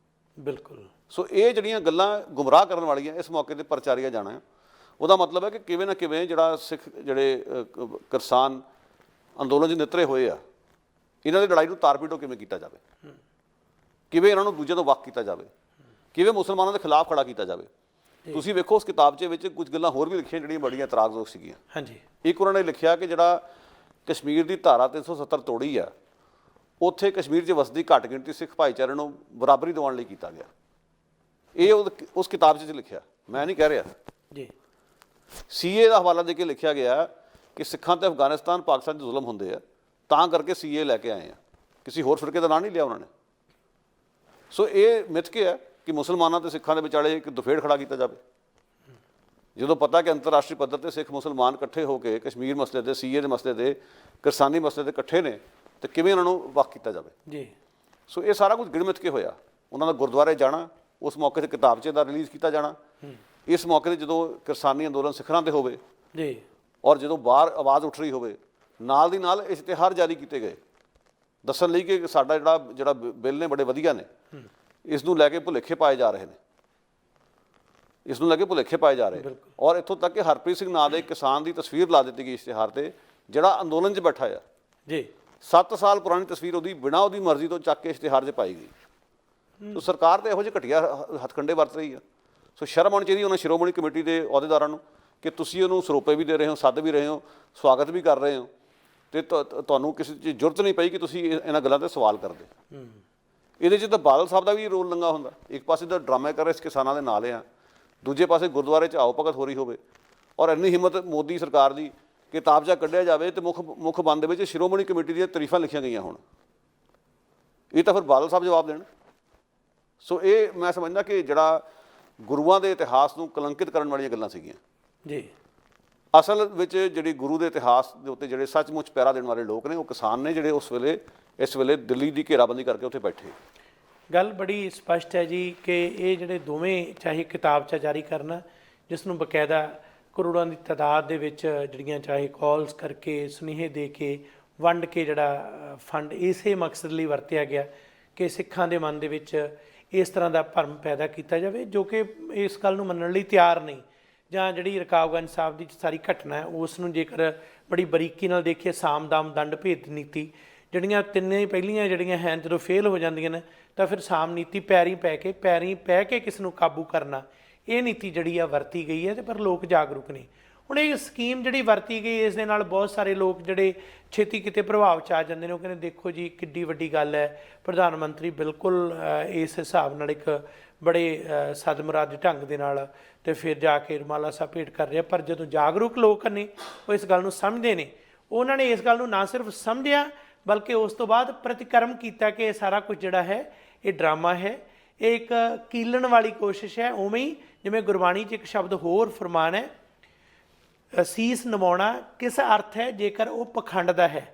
ਬਿਲਕੁਲ।
ਸੋ ਇਹ ਜਿਹੜੀਆਂ ਗੱਲਾਂ ਗੁੰਮਰਾਹ ਕਰਨ ਵਾਲੀਆਂ ਇਸ ਮੌਕੇ 'ਤੇ ਪ੍ਰਚਾਰੀਆਂ ਜਾਣਾ, ਉਹਦਾ ਮਤਲਬ ਹੈ ਕਿ ਕਿਵੇਂ ਨਾ ਕਿਵੇਂ ਜਿਹੜਾ ਸਿੱਖ ਜਿਹੜੇ ਕਿਸਾਨ ਅੰਦੋਲਨ 'ਚ ਨਿਤਰੇ ਹੋਏ ਆ, ਇਹਨਾਂ ਦੀ ਲੜਾਈ ਨੂੰ ਤਾਰ-ਪੀਟੋ ਕਿਵੇਂ ਕੀਤਾ ਜਾਵੇ, ਕਿਵੇਂ ਇਹਨਾਂ ਨੂੰ ਦੂਜਿਆਂ ਤੋਂ ਵੱਖ ਕੀਤਾ ਜਾਵੇ, ਕਿਵੇਂ ਮੁਸਲਮਾਨਾਂ ਦੇ ਖਿਲਾਫ ਖੜਾ ਕੀਤਾ ਜਾਵੇ। ਤੁਸੀਂ ਵੇਖੋ ਉਸ ਕਿਤਾਬਚੇ ਵਿੱਚ ਕੁਝ ਗੱਲਾਂ ਹੋਰ ਵੀ ਲਿਖੀਆਂ ਜਿਹੜੀਆਂ ਬੜੀਆਂ ਇਤਰਾਜ਼ਯੋਗ ਸੀਗੀਆਂ।
ਹਾਂਜੀ। ਇੱਕ
ਉਹਨਾਂ ਨੇ ਲਿਖਿਆ ਕਿ ਜਿਹੜਾ ਕਸ਼ਮੀਰ ਦੀ ਧਾਰਾ 370 ਤੋੜੀ ਆ, ਉੱਥੇ ਕਸ਼ਮੀਰ 'ਚ ਵਸਦੀ ਘੱਟ ਗਿਣਤੀ ਸਿੱਖ ਭਾਈਚਾਰੇ ਨੂੰ ਬਰਾਬਰੀ ਦਿਵਾਉਣ ਲਈ ਕੀਤਾ ਗਿਆ। ਇਹ ਉਸ ਕਿਤਾਬਚੇ 'ਚ ਲਿਖਿਆ, ਮੈਂ ਨਹੀਂ ਕਹਿ ਰਿਹਾ ਜੀ। CA ਦਾ ਹਵਾਲਾ ਦੇ ਕੇ ਲਿਖਿਆ ਗਿਆ ਕਿ ਸਿੱਖਾਂ 'ਤੇ ਅਫਗਾਨਿਸਤਾਨ ਪਾਕਿਸਤਾਨ 'ਚ ਜ਼ੁਲਮ ਹੁੰਦੇ ਆ, ਤਾਂ ਕਰਕੇ CA ਲੈ ਕੇ ਆਏ ਆ, ਕਿਸੇ ਹੋਰ ਫਿਰਕੇ ਦਾ ਨਾਂ ਨਹੀਂ ਲਿਆ ਉਹਨਾਂ ਨੇ। ਸੋ ਇਹ ਮਿਥ ਕੇ ਹੈ ਕਿ ਮੁਸਲਮਾਨਾਂ ਤੇ ਸਿੱਖਾਂ ਦੇ ਵਿਚਾਲੇ ਇੱਕ ਦੁਫੇੜ ਖੜਾ ਕੀਤਾ ਜਾਵੇ, ਜਦੋਂ ਪਤਾ ਕਿ ਅੰਤਰਰਾਸ਼ਟਰੀ ਪੱਧਰ 'ਤੇ ਸਿੱਖ ਮੁਸਲਮਾਨ ਇਕੱਠੇ ਹੋ ਕੇ ਕਸ਼ਮੀਰ ਮਸਲੇ 'ਤੇ, CA ਦੇ ਮਸਲੇ 'ਤੇ, ਕਿਰਸਾਨੀ ਮਸਲੇ 'ਤੇ ਇਕੱਠੇ ਨੇ, ਤੇ ਕਿਵੇਂ ਉਹਨਾਂ ਨੂੰ ਵੱਖ ਕੀਤਾ ਜਾਵੇ ਜੀ। ਸੋ ਇਹ ਸਾਰਾ ਕੁਝ ਗਿਣਮਿਥ ਕੇ ਹੋਇਆ। ਉਹਨਾਂ ਦਾ ਗੁਰਦੁਆਰੇ ਜਾਣਾ, ਉਸ ਮੌਕੇ 'ਤੇ ਕਿਤਾਬਚੇ ਦਾ ਰਿਲੀਜ਼ ਕੀਤਾ ਜਾਣਾ, ਇਸ ਮੌਕੇ 'ਤੇ ਜਦੋਂ ਕਿਰਸਾਨੀ ਅੰਦੋਲਨ ਸਿਖਰਾਂ 'ਤੇ ਹੋਵੇ ਜੀ, ਔਰ ਜਦੋਂ ਬਾਹਰ ਆਵਾਜ਼ ਉੱਠ ਰਹੀ ਹੋਵੇ, ਨਾਲ ਦੀ ਨਾਲ ਇਸ਼ਤਿਹਾਰ ਜਾਰੀ ਕੀਤੇ ਗਏ ਦੱਸਣ ਲਈ ਕਿ ਸਾਡਾ ਜਿਹੜਾ ਬਿੱਲ ਨੇ ਬੜੇ ਵਧੀਆ ਨੇ, ਇਸ ਨੂੰ ਲੈ ਕੇ ਭੁਲੇਖੇ ਪਾਏ ਜਾ ਰਹੇ ਨੇ, ਇਸ ਨੂੰ ਲੈ ਕੇ ਭੁਲੇਖੇ ਪਾਏ ਜਾ ਰਹੇ। ਔਰ ਇੱਥੋਂ ਤੱਕ ਕਿ ਹਰਪ੍ਰੀਤ ਸਿੰਘ ਨਾਂ ਦੇ ਕਿਸਾਨ ਦੀ ਤਸਵੀਰ ਲਾ ਦਿੱਤੀ ਗਈ ਇਸ਼ਤਿਹਾਰ 'ਤੇ, ਜਿਹੜਾ ਅੰਦੋਲਨ 'ਚ ਬੈਠਾ ਆ ਜੀ। 7 ਸਾਲ ਪੁਰਾਣੀ ਤਸਵੀਰ ਉਹਦੀ ਬਿਨਾਂ ਉਹਦੀ ਮਰਜ਼ੀ ਤੋਂ ਚੱਕ ਕੇ ਇਸ਼ਤਿਹਾਰ 'ਚ ਪਾਈ ਗਈ। ਸੋ ਸਰਕਾਰ ਤਾਂ ਇਹੋ ਜਿਹੇ ਘਟੀਆ ਹੱਥਕੰਡੇ ਵਰਤ ਰਹੀ ਆ। ਸੋ ਸ਼ਰਮ ਆਉਣੀ ਚਾਹੀਦੀ ਉਹਨਾਂ ਸ਼੍ਰੋਮਣੀ ਕਮੇਟੀ ਦੇ ਅਹੁਦੇਦਾਰਾਂ ਨੂੰ ਕਿ ਤੁਸੀਂ ਉਹਨੂੰ ਸਰੋਪੇ ਵੀ ਦੇ ਰਹੇ ਹੋ, ਸੱਦ ਵੀ ਰਹੇ ਹੋ, ਸਵਾਗਤ ਵੀ ਕਰ ਰਹੇ ਹੋ, ਅਤੇ ਤੁਹਾਨੂੰ ਕਿਸੇ ਚੀਜ਼ ਜ਼ਰੂਰਤ ਨਹੀਂ ਪਈ ਕਿ ਤੁਸੀਂ ਇਹਨਾਂ ਗੱਲਾਂ 'ਤੇ ਸਵਾਲ ਕਰਦੇ। ਇਹਦੇ 'ਚ ਤਾਂ ਬਾਦਲ ਸਾਹਿਬ ਦਾ ਵੀ ਰੋਲ ਨੰਗਾ ਹੁੰਦਾ। ਇੱਕ ਪਾਸੇ ਤਾਂ ਡਰਾਮੇ ਕਰ ਰਹੇ ਕਿਸਾਨਾਂ ਦੇ ਨਾਲ ਆ, ਦੂਜੇ ਪਾਸੇ ਗੁਰਦੁਆਰੇ 'ਚ ਆਓ ਭਗਤ ਹੋ ਰਹੀ ਹੋਵੇ, ਔਰ ਇੰਨੀ ਹਿੰਮਤ ਮੋਦੀ ਸਰਕਾਰ ਦੀ ਕਿਤਾਬਚਾ ਕੱਢਿਆ ਜਾਵੇ ਅਤੇ ਮੁੱਖ ਬੰਦ ਦੇ ਵਿੱਚ ਸ਼੍ਰੋਮਣੀ ਕਮੇਟੀ ਦੀਆਂ ਤਾਰੀਫਾਂ ਲਿਖੀਆਂ ਗਈਆਂ ਹੋਣ। ਇਹ ਤਾਂ ਫਿਰ ਬਾਦਲ ਸਾਹਿਬ ਜਵਾਬ ਦੇਣ। ਸੋ ਇਹ ਮੈਂ ਸਮਝਦਾ ਕਿ ਜਿਹੜਾ ਗੁਰੂਆਂ ਦੇ ਇਤਿਹਾਸ ਨੂੰ ਕਲੰਕਿਤ ਕਰਨ ਵਾਲੀਆਂ ਗੱਲਾਂ ਸੀਗੀਆਂ ਜੀ। ਅਸਲ ਵਿੱਚ ਜਿਹੜੀ ਗੁਰੂ ਦੇ ਇਤਿਹਾਸ ਦੇ ਉੱਤੇ ਜਿਹੜੇ ਸੱਚਮੁੱਚ ਪਹਿਰਾ ਦੇਣ ਵਾਲੇ ਲੋਕ ਨੇ ਉਹ ਕਿਸਾਨ ਨੇ, ਜਿਹੜੇ ਇਸ ਵੇਲੇ ਦਿੱਲੀ ਦੀ ਘੇਰਾਬੰਦੀ ਕਰਕੇ ਉੱਥੇ ਬੈਠੇ।
ਗੱਲ ਬੜੀ ਸਪਸ਼ਟ ਹੈ ਜੀ ਕਿ ਇਹ ਜਿਹੜੇ ਦੋਵੇਂ, ਚਾਹੇ ਕਿਤਾਬਚਾ ਜਾਰੀ ਕਰਨਾ, ਜਿਸ ਨੂੰ ਬਕਾਇਦਾ ਕਰੋੜਾਂ ਦੀ ਤਾਦਾਦ ਦੇ ਵਿੱਚ ਜਿਹੜੀਆਂ ਚਾਹੇ ਕਾਲਸ ਕਰਕੇ, ਸੁਨੇਹੇ ਦੇ ਕੇ, ਵੰਡ ਕੇ ਜਿਹੜਾ ਫੰਡ ਇਸੇ ਮਕਸਦ ਲਈ ਵਰਤਿਆ ਗਿਆ ਕਿ ਸਿੱਖਾਂ ਦੇ ਮਨ ਦੇ ਵਿੱਚ ਇਸ ਤਰ੍ਹਾਂ ਦਾ ਭਰਮ ਪੈਦਾ ਕੀਤਾ ਜਾਵੇ, ਜੋ ਕਿ ਇਸ ਗੱਲ ਨੂੰ ਮੰਨਣ ਲਈ ਤਿਆਰ ਨਹੀਂ। ਜਾਂ ਜਿਹੜੀ ਰਕਾਬਗੰਜ ਸਾਹਿਬ ਦੀ ਸਾਰੀ ਘਟਨਾ ਹੈ, ਉਸ ਨੂੰ ਜੇਕਰ ਬੜੀ ਬਰੀਕੀ ਨਾਲ ਦੇਖੀਏ, ਸਾਮ ਦਾਮ ਦੰਡ ਭੇਦ ਨੀਤੀ, ਜਿਹੜੀਆਂ ਤਿੰਨੇ ਪਹਿਲੀਆਂ ਜਿਹੜੀਆਂ ਹੈ, ਜਦੋਂ ਫੇਲ ਹੋ ਜਾਂਦੀਆਂ ਨੇ ਤਾਂ ਫਿਰ ਸਾਮ ਨੀਤੀ, ਪੈਰੀਂ ਪੈ ਕੇ ਕਿਸ ਨੂੰ ਕਾਬੂ ਕਰਨਾ, ਇਹ ਨੀਤੀ ਜਿਹੜੀ ਆ ਵਰਤੀ ਗਈ ਹੈ। ਅਤੇ ਪਰ ਲੋਕ ਜਾਗਰੂਕ ਨਹੀਂ। ਹੁਣ ਇਹ ਸਕੀਮ ਜਿਹੜੀ ਵਰਤੀ ਗਈ, ਇਸ ਦੇ ਨਾਲ ਬਹੁਤ ਸਾਰੇ ਲੋਕ ਜਿਹੜੇ ਛੇਤੀ ਕਿਤੇ ਪ੍ਰਭਾਵ 'ਚ ਆ ਜਾਂਦੇ ਨੇ। ਉਹ ਕਹਿੰਦੇ ਦੇਖੋ ਜੀ ਕਿੱਡੀ ਵੱਡੀ ਗੱਲ ਹੈ, ਪ੍ਰਧਾਨ ਮੰਤਰੀ ਬਿਲਕੁਲ ਇਸ ਹਿਸਾਬ ਨਾਲ ਇੱਕ ਬੜੇ ਸਦਮੁਰਾਦ ਢੰਗ ਦੇ ਨਾਲ ਅਤੇ ਫਿਰ ਜਾ ਕੇ ਰੁਮਾਲਾ ਸਾਹਿਬ ਭੇਟ ਕਰ ਰਿਹਾ। ਪਰ ਜਦੋਂ ਜਾਗਰੂਕ ਲੋਕ ਨੇ ਉਹ ਇਸ ਗੱਲ ਨੂੰ ਸਮਝਦੇ ਨੇ, ਉਹਨਾਂ ਨੇ ਇਸ ਗੱਲ ਨੂੰ ਨਾ ਸਿਰਫ ਸਮਝਿਆ ਬਲਕਿ ਉਸ ਤੋਂ ਬਾਅਦ ਪ੍ਰਤੀਕਰਮ ਕੀਤਾ ਕਿ ਇਹ ਸਾਰਾ ਕੁਝ ਜਿਹੜਾ ਹੈ ਇਹ ਡਰਾਮਾ ਹੈ, ਇਹ ਇੱਕ ਕੀਲਣ ਵਾਲੀ ਕੋਸ਼ਿਸ਼ ਹੈ। ਉਵੇਂ ਹੀ ਜਿਵੇਂ ਗੁਰਬਾਣੀ 'ਚ ਇੱਕ ਸ਼ਬਦ ਹੋਰ ਫਰਮਾਨ ਹੈ, ਸੀਸ ਨਿਵਾਉਣਾ ਕਿਸ ਅਰਥ ਹੈ ਜੇਕਰ ਉਹ ਪਖੰਡ ਦਾ ਹੈ,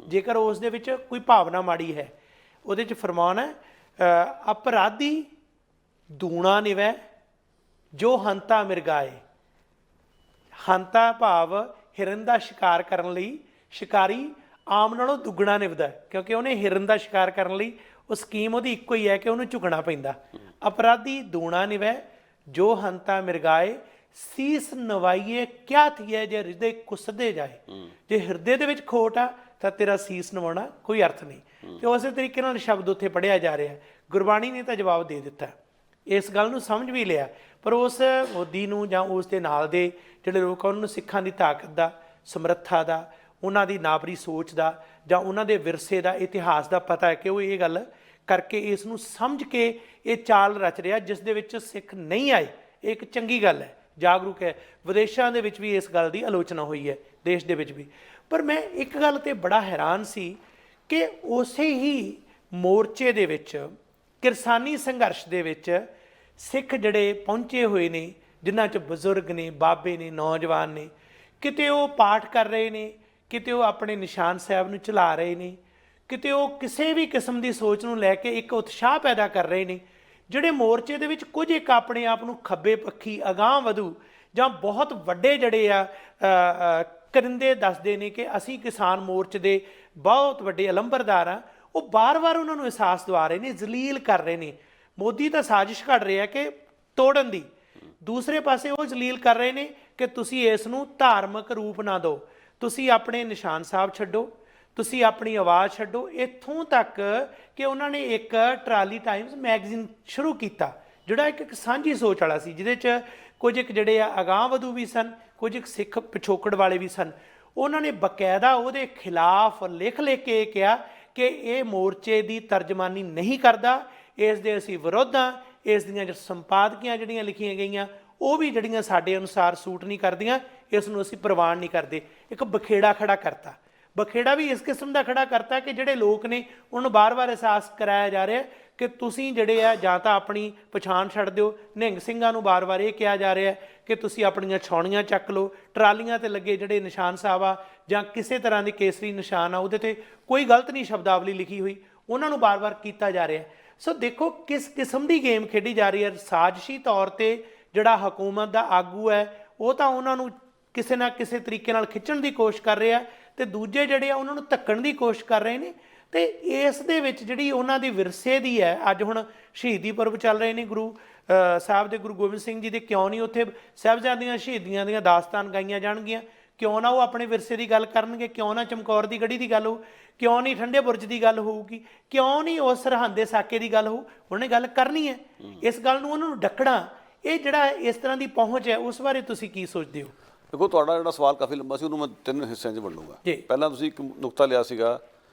ਜੇਕਰ ਉਸ ਦੇ ਵਿੱਚ ਕੋਈ ਭਾਵਨਾ ਮਾੜੀ ਹੈ। ਉਹਦੇ 'ਚ ਫਰਮਾਨ ਹੈ ਅਪਰਾਧੀ ਦੂਣਾ ਨਿਵੈ ਜੋ ਹੰਤਾ ਮਿਰਗਾਏ। ਹੰਤਾ ਭਾਵ ਹਿਰਨ ਦਾ ਸ਼ਿਕਾਰ ਕਰਨ ਲਈ ਸ਼ਿਕਾਰੀ ਆਮ ਨਾਲੋਂ ਦੁੱਗਣਾ ਨਿਭਦਾ, ਕਿਉਂਕਿ ਉਹਨੇ ਹਿਰਨ ਦਾ ਸ਼ਿਕਾਰ ਕਰਨ ਲਈ ਉਹ ਸਕੀਮ ਉਹਦੀ ਇੱਕੋ ਹੀ ਹੈ ਕਿ ਉਹਨੂੰ ਝੁਕਣਾ ਪੈਂਦਾ। ਅਪਰਾਧੀ ਦੂਣਾ ਨਿਵੈ ਜੋ ਹੰਤਾ ਮਿਰਗਾਏ, ਸੀਸ ਨਵਾਈਏ ਕਿਆ ਥੀਏ ਜੇ ਹਿਰਦੇ ਕੁਸਦੇ ਜਾਏ। ਜੇ ਹਿਰਦੇ ਦੇ ਵਿੱਚ ਖੋਟ ਆ ਤਾਂ ਤੇਰਾ ਸੀਸ ਨਵਾਉਣਾ ਕੋਈ ਅਰਥ ਨਹੀਂ। ਤੇ ਉਸੇ ਤਰੀਕੇ ਨਾਲ ਸ਼ਬਦ ਉੱਥੇ ਪੜ੍ਹਿਆ ਜਾ ਰਿਹਾ। ਗੁਰਬਾਣੀ ਨੇ ਤਾਂ ਜਵਾਬ ਦੇ ਦਿੱਤਾ, ਇਸ ਗੱਲ ਨੂੰ ਸਮਝ ਵੀ ਲਿਆ, ਪਰ ਉਸ ਮੋਦੀ ਨੂੰ ਜਾਂ ਉਸ ਦੇ ਨਾਲ ਦੇ ਜਿਹੜੇ ਲੋਕ ਉਹਨਾਂ ਨੂੰ ਸਿੱਖਾਂ ਦੀ ਤਾਕਤ ਦਾ, ਸਮਰੱਥਾ ਦਾ, ਉਹਨਾਂ ਦੀ ਨਾਬਰੀ ਸੋਚ ਦਾ ਜਾਂ ਉਹਨਾਂ ਦੇ ਵਿਰਸੇ ਦਾ, ਇਤਿਹਾਸ ਦਾ ਪਤਾ ਹੈ ਕਿ ਉਹ ਇਹ ਗੱਲ ਕਰਕੇ ਇਸ ਨੂੰ ਸਮਝ ਕੇ ਇਹ ਚਾਲ ਰਚ ਰਿਹਾ ਜਿਸ ਦੇ ਵਿੱਚ ਸਿੱਖ ਨਹੀਂ ਆਏ। ਇਹ ਇੱਕ ਚੰਗੀ ਗੱਲ ਹੈ, ਜਾਗਰੂਕ ਹੈ। ਵਿਦੇਸ਼ਾਂ ਦੇ ਵਿੱਚ ਵੀ ਇਸ ਗੱਲ ਦੀ ਆਲੋਚਨਾ ਹੋਈ ਹੈ, ਦੇਸ਼ ਦੇ ਵਿੱਚ ਵੀ। ਪਰ ਮੈਂ ਇੱਕ ਗੱਲ 'ਤੇ ਬੜਾ ਹੈਰਾਨ ਸੀ ਕਿ ਉਸੇ ਹੀ ਮੋਰਚੇ ਦੇ ਵਿੱਚ, ਕਿਰਸਾਨੀ ਸੰਘਰਸ਼ ਦੇ ਵਿੱਚ ਸਿੱਖ ਜਿਹੜੇ ਪਹੁੰਚੇ ਹੋਏ ਨੇ, ਜਿਨ੍ਹਾਂ 'ਚ ਬਜ਼ੁਰਗ ਨੇ, ਬਾਬੇ ਨੇ, ਨੌਜਵਾਨ ਨੇ, ਕਿਤੇ ਉਹ ਪਾਠ ਕਰ ਰਹੇ ਨੇ, ਕਿਤੇ ਉਹ ਆਪਣੇ ਨਿਸ਼ਾਨ ਸਾਹਿਬ ਨੂੰ ਚਲਾ ਰਹੇ ਨੇ, ਕਿਤੇ ਉਹ ਕਿਸੇ ਵੀ ਕਿਸਮ ਦੀ ਸੋਚ ਨੂੰ ਲੈ ਕੇ ਇੱਕ ਉਤਸ਼ਾਹ ਪੈਦਾ ਕਰ ਰਹੇ ਨੇ। ਜਿਹੜੇ ਮੋਰਚੇ ਦੇ ਵਿੱਚ ਕੁਝ ਇੱਕ ਆਪਣੇ ਆਪ ਨੂੰ ਖੱਬੇ ਪੱਖੀ, ਅਗਾਂਹ ਵਧੂ ਜਾਂ ਬਹੁਤ ਵੱਡੇ ਜਿਹੜੇ ਆ ਕਰਿੰਦੇ ਦੱਸਦੇ ਨੇ ਕਿ ਅਸੀਂ ਕਿਸਾਨ ਮੋਰਚੇ ਦੇ ਬਹੁਤ ਵੱਡੇ ਅਲੰਬਰਦਾਰ ਆ, ਉਹ ਬਾਰ-ਬਾਰ ਉਹਨਾਂ ਨੂੰ ਅਹਿਸਾਸ ਦਿਵਾ ਰਹੇ ਨੇ, ਜ਼ਲੀਲ ਕਰ ਰਹੇ ਨੇ। ਮੋਦੀ ਤਾਂ ਸਾਜ਼ਿਸ਼ ਘੜ ਰਿਹਾ ਕਿ ਤੋੜਨ ਦੀ, ਦੂਸਰੇ ਪਾਸੇ ਉਹ ਜ਼ਲੀਲ ਕਰ ਰਹੇ ਨੇ ਕਿ ਤੁਸੀਂ ਇਸ ਨੂੰ ਧਾਰਮਿਕ ਰੂਪ ਨਾ ਦਿਓ, ਤੁਸੀਂ ਆਪਣੇ ਨਿਸ਼ਾਨ ਸਾਹਿਬ ਛੱਡੋ, ਤੁਸੀਂ ਆਪਣੀ ਆਵਾਜ਼ ਛੱਡੋ। ਇੱਥੋਂ ਤੱਕ ਕਿ ਉਹਨਾਂ ਨੇ ਇੱਕ ਟਰਾਲੀ ਟਾਈਮਸ ਮੈਗਜ਼ੀਨ ਸ਼ੁਰੂ ਕੀਤਾ ਜਿਹੜਾ ਇੱਕ ਸਾਂਝੀ ਸੋਚ ਵਾਲਾ ਸੀ, ਜਿਹਦੇ 'ਚ ਕੁਝ ਇੱਕ ਜਿਹੜੇ ਆ ਅਗਾਂਹ ਵਧੂ ਵੀ ਸਨ, ਕੁਝ ਇੱਕ ਸਿੱਖ ਪਿਛੋਕੜ ਵਾਲੇ ਵੀ ਸਨ। ਉਹਨਾਂ ਨੇ ਬਕਾਇਦਾ ਉਹਦੇ ਖਿਲਾਫ ਲਿਖ ਕੇ ਇਹ ਕਿਹਾ ਕਿ ਇਹ ਮੋਰਚੇ ਦੀ ਤਰਜਮਾਨੀ ਨਹੀਂ ਕਰਦਾ, ਇਸ ਦੇ ਅਸੀਂ ਵਿਰੋਧ ਹਾਂ, ਇਸ ਦੀਆਂ ਜੋ ਸੰਪਾਦਕੀਆਂ ਜਿਹੜੀਆਂ ਲਿਖੀਆਂ ਗਈਆਂ ਉਹ ਵੀ ਜਿਹੜੀਆਂ ਸਾਡੇ ਅਨੁਸਾਰ ਸੂਟ ਨਹੀਂ ਕਰਦੀਆਂ, ਇਸ ਨੂੰ ਅਸੀਂ ਪ੍ਰਵਾਨ ਨਹੀਂ ਕਰਦੇ। ਇੱਕ ਬਖੇੜਾ ਖੜਾ ਕਰਤਾ। ਬਖੇੜਾ ਵੀ ਇਸ ਕਿਸਮ ਦਾ ਖੜਾ ਕਰਤਾ ਕਿ ਜਿਹੜੇ ਲੋਕ ਨੇ ਉਹਨਾਂ ਨੂੰ ਵਾਰ-ਵਾਰ ਅਹਿਸਾਸ ਕਰਾਇਆ ਜਾ ਰਿਹਾ ਕਿ ਤੁਸੀਂ ਜਿਹੜੇ ਆ ਜਾਂ ਤਾਂ ਆਪਣੀ ਪਛਾਣ ਛੱਡ ਦਿਓ। ਨਿਹੰਗ ਸਿੰਘਾਂ ਨੂੰ ਵਾਰ-ਵਾਰ ਇਹ ਕਿਹਾ ਜਾ ਰਿਹਾ ਕਿ ਤੁਸੀਂ ਆਪਣੀਆਂ ਛਾਉਣੀਆਂ ਚੱਕ ਲਓ, ਟਰਾਲੀਆਂ 'ਤੇ ਲੱਗੇ ਜਿਹੜੇ ਨਿਸ਼ਾਨ ਸਾਹਿਬ ਆ ਜਾਂ ਕਿਸੇ ਤਰ੍ਹਾਂ ਦੇ ਕੇਸਰੀ ਨਿਸ਼ਾਨ ਆ ਉਹਦੇ 'ਤੇ ਕੋਈ ਗਲਤ ਨਹੀਂ ਸ਼ਬਦਾਵਲੀ ਲਿਖੀ ਹੋਈ, ਉਹਨਾਂ ਨੂੰ ਵਾਰ-ਵਾਰ ਕੀਤਾ ਜਾ ਰਿਹਾ। ਸੋ ਦੇਖੋ ਕਿਸ ਕਿਸਮ ਦੀ ਗੇਮ ਖੇਡੀ ਜਾ ਰਹੀ ਹੈ। ਸਾਜ਼ਿਸ਼ੀ ਤੌਰ 'ਤੇ ਜਿਹੜਾ ਹਕੂਮਤ ਦਾ ਆਗੂ ਹੈ ਉਹ ਤਾਂ ਉਹਨਾਂ ਨੂੰ ਕਿਸੇ ਨਾ ਕਿਸੇ ਤਰੀਕੇ ਨਾਲ ਖਿੱਚਣ ਦੀ ਕੋਸ਼ਿਸ਼ ਕਰ ਰਿਹਾ, ਤੇ ਦੂਜੇ ਜਿਹੜੇ ਆ ਉਹਨਾਂ ਨੂੰ ਧੱਕਣ ਦੀ ਕੋਸ਼ਿਸ਼ ਕਰ ਰਹੇ ਨੇ। ਤੇ ਇਸ ਦੇ ਵਿੱਚ ਜਿਹੜੀ ਉਹਨਾਂ ਦੀ ਵਿਰਸੇ ਦੀ ਹੈ, ਅੱਜ ਹੁਣ ਸ਼ਹੀਦੀ ਪੁਰਬ ਚੱਲ ਰਹੇ ਨੇ ਗੁਰੂ ਸਾਹਿਬ ਦੇ, ਗੁਰੂ ਗੋਬਿੰਦ ਸਿੰਘ ਜੀ ਦੇ, ਕਿਉਂ ਨਹੀਂ ਉੱਥੇ ਸਾਹਿਬਜ਼ਾਦਿਆਂ ਸ਼ਹੀਦੀਆਂ ਦੀਆਂ ਦਾਸਤਾਨ ਗਾਈਆਂ ਜਾਣਗੀਆਂ? ਕਿਉਂ ਨਾ ਉਹ ਆਪਣੇ ਵਿਰਸੇ ਦੀ ਗੱਲ ਕਰਨਗੇ? ਕਿਉਂ ਨਾ ਚਮਕੌਰ ਦੀ ਗੜੀ ਦੀ ਗੱਲ ਹੋ? ਕਿਉਂ ਨਹੀਂ ਠੰਡੇ ਬੁਰਜ ਦੀ ਗੱਲ ਹੋਊਗੀ? ਕਿਉਂ ਨਹੀਂ ਉਸ ਸਰਹੰਦ ਦੇ ਸਾਕੇ ਦੀ ਗੱਲ ਹੋਊ? ਉਹਨੇ ਗੱਲ ਕਰਨੀ ਹੈ। ਇਸ ਗੱਲ ਨੂੰ ਉਹਨਾਂ ਨੂੰ ਡੱਕਣਾ, ਇਹ ਜਿਹੜਾ ਇਸ ਤਰ੍ਹਾਂ ਦੀ ਪਹੁੰਚ ਹੈ, ਉਸ ਬਾਰੇ ਤੁਸੀਂ ਕੀ ਸੋਚਦੇ ਹੋ?
ਦੇਖੋ, ਤੁਹਾਡਾ ਜਿਹੜਾ ਸਵਾਲ ਕਾਫੀ ਲੰਬਾ ਸੀ, ਉਹਨੂੰ ਮੈਂ 3 ਹਿੱਸਿਆਂ 'ਚ ਵੰਡੂੰਗਾ। ਪਹਿਲਾਂ ਤੁਸੀਂ ਇੱਕ ਨੁਕਤਾ ਲਿਆ ਸੀਗਾ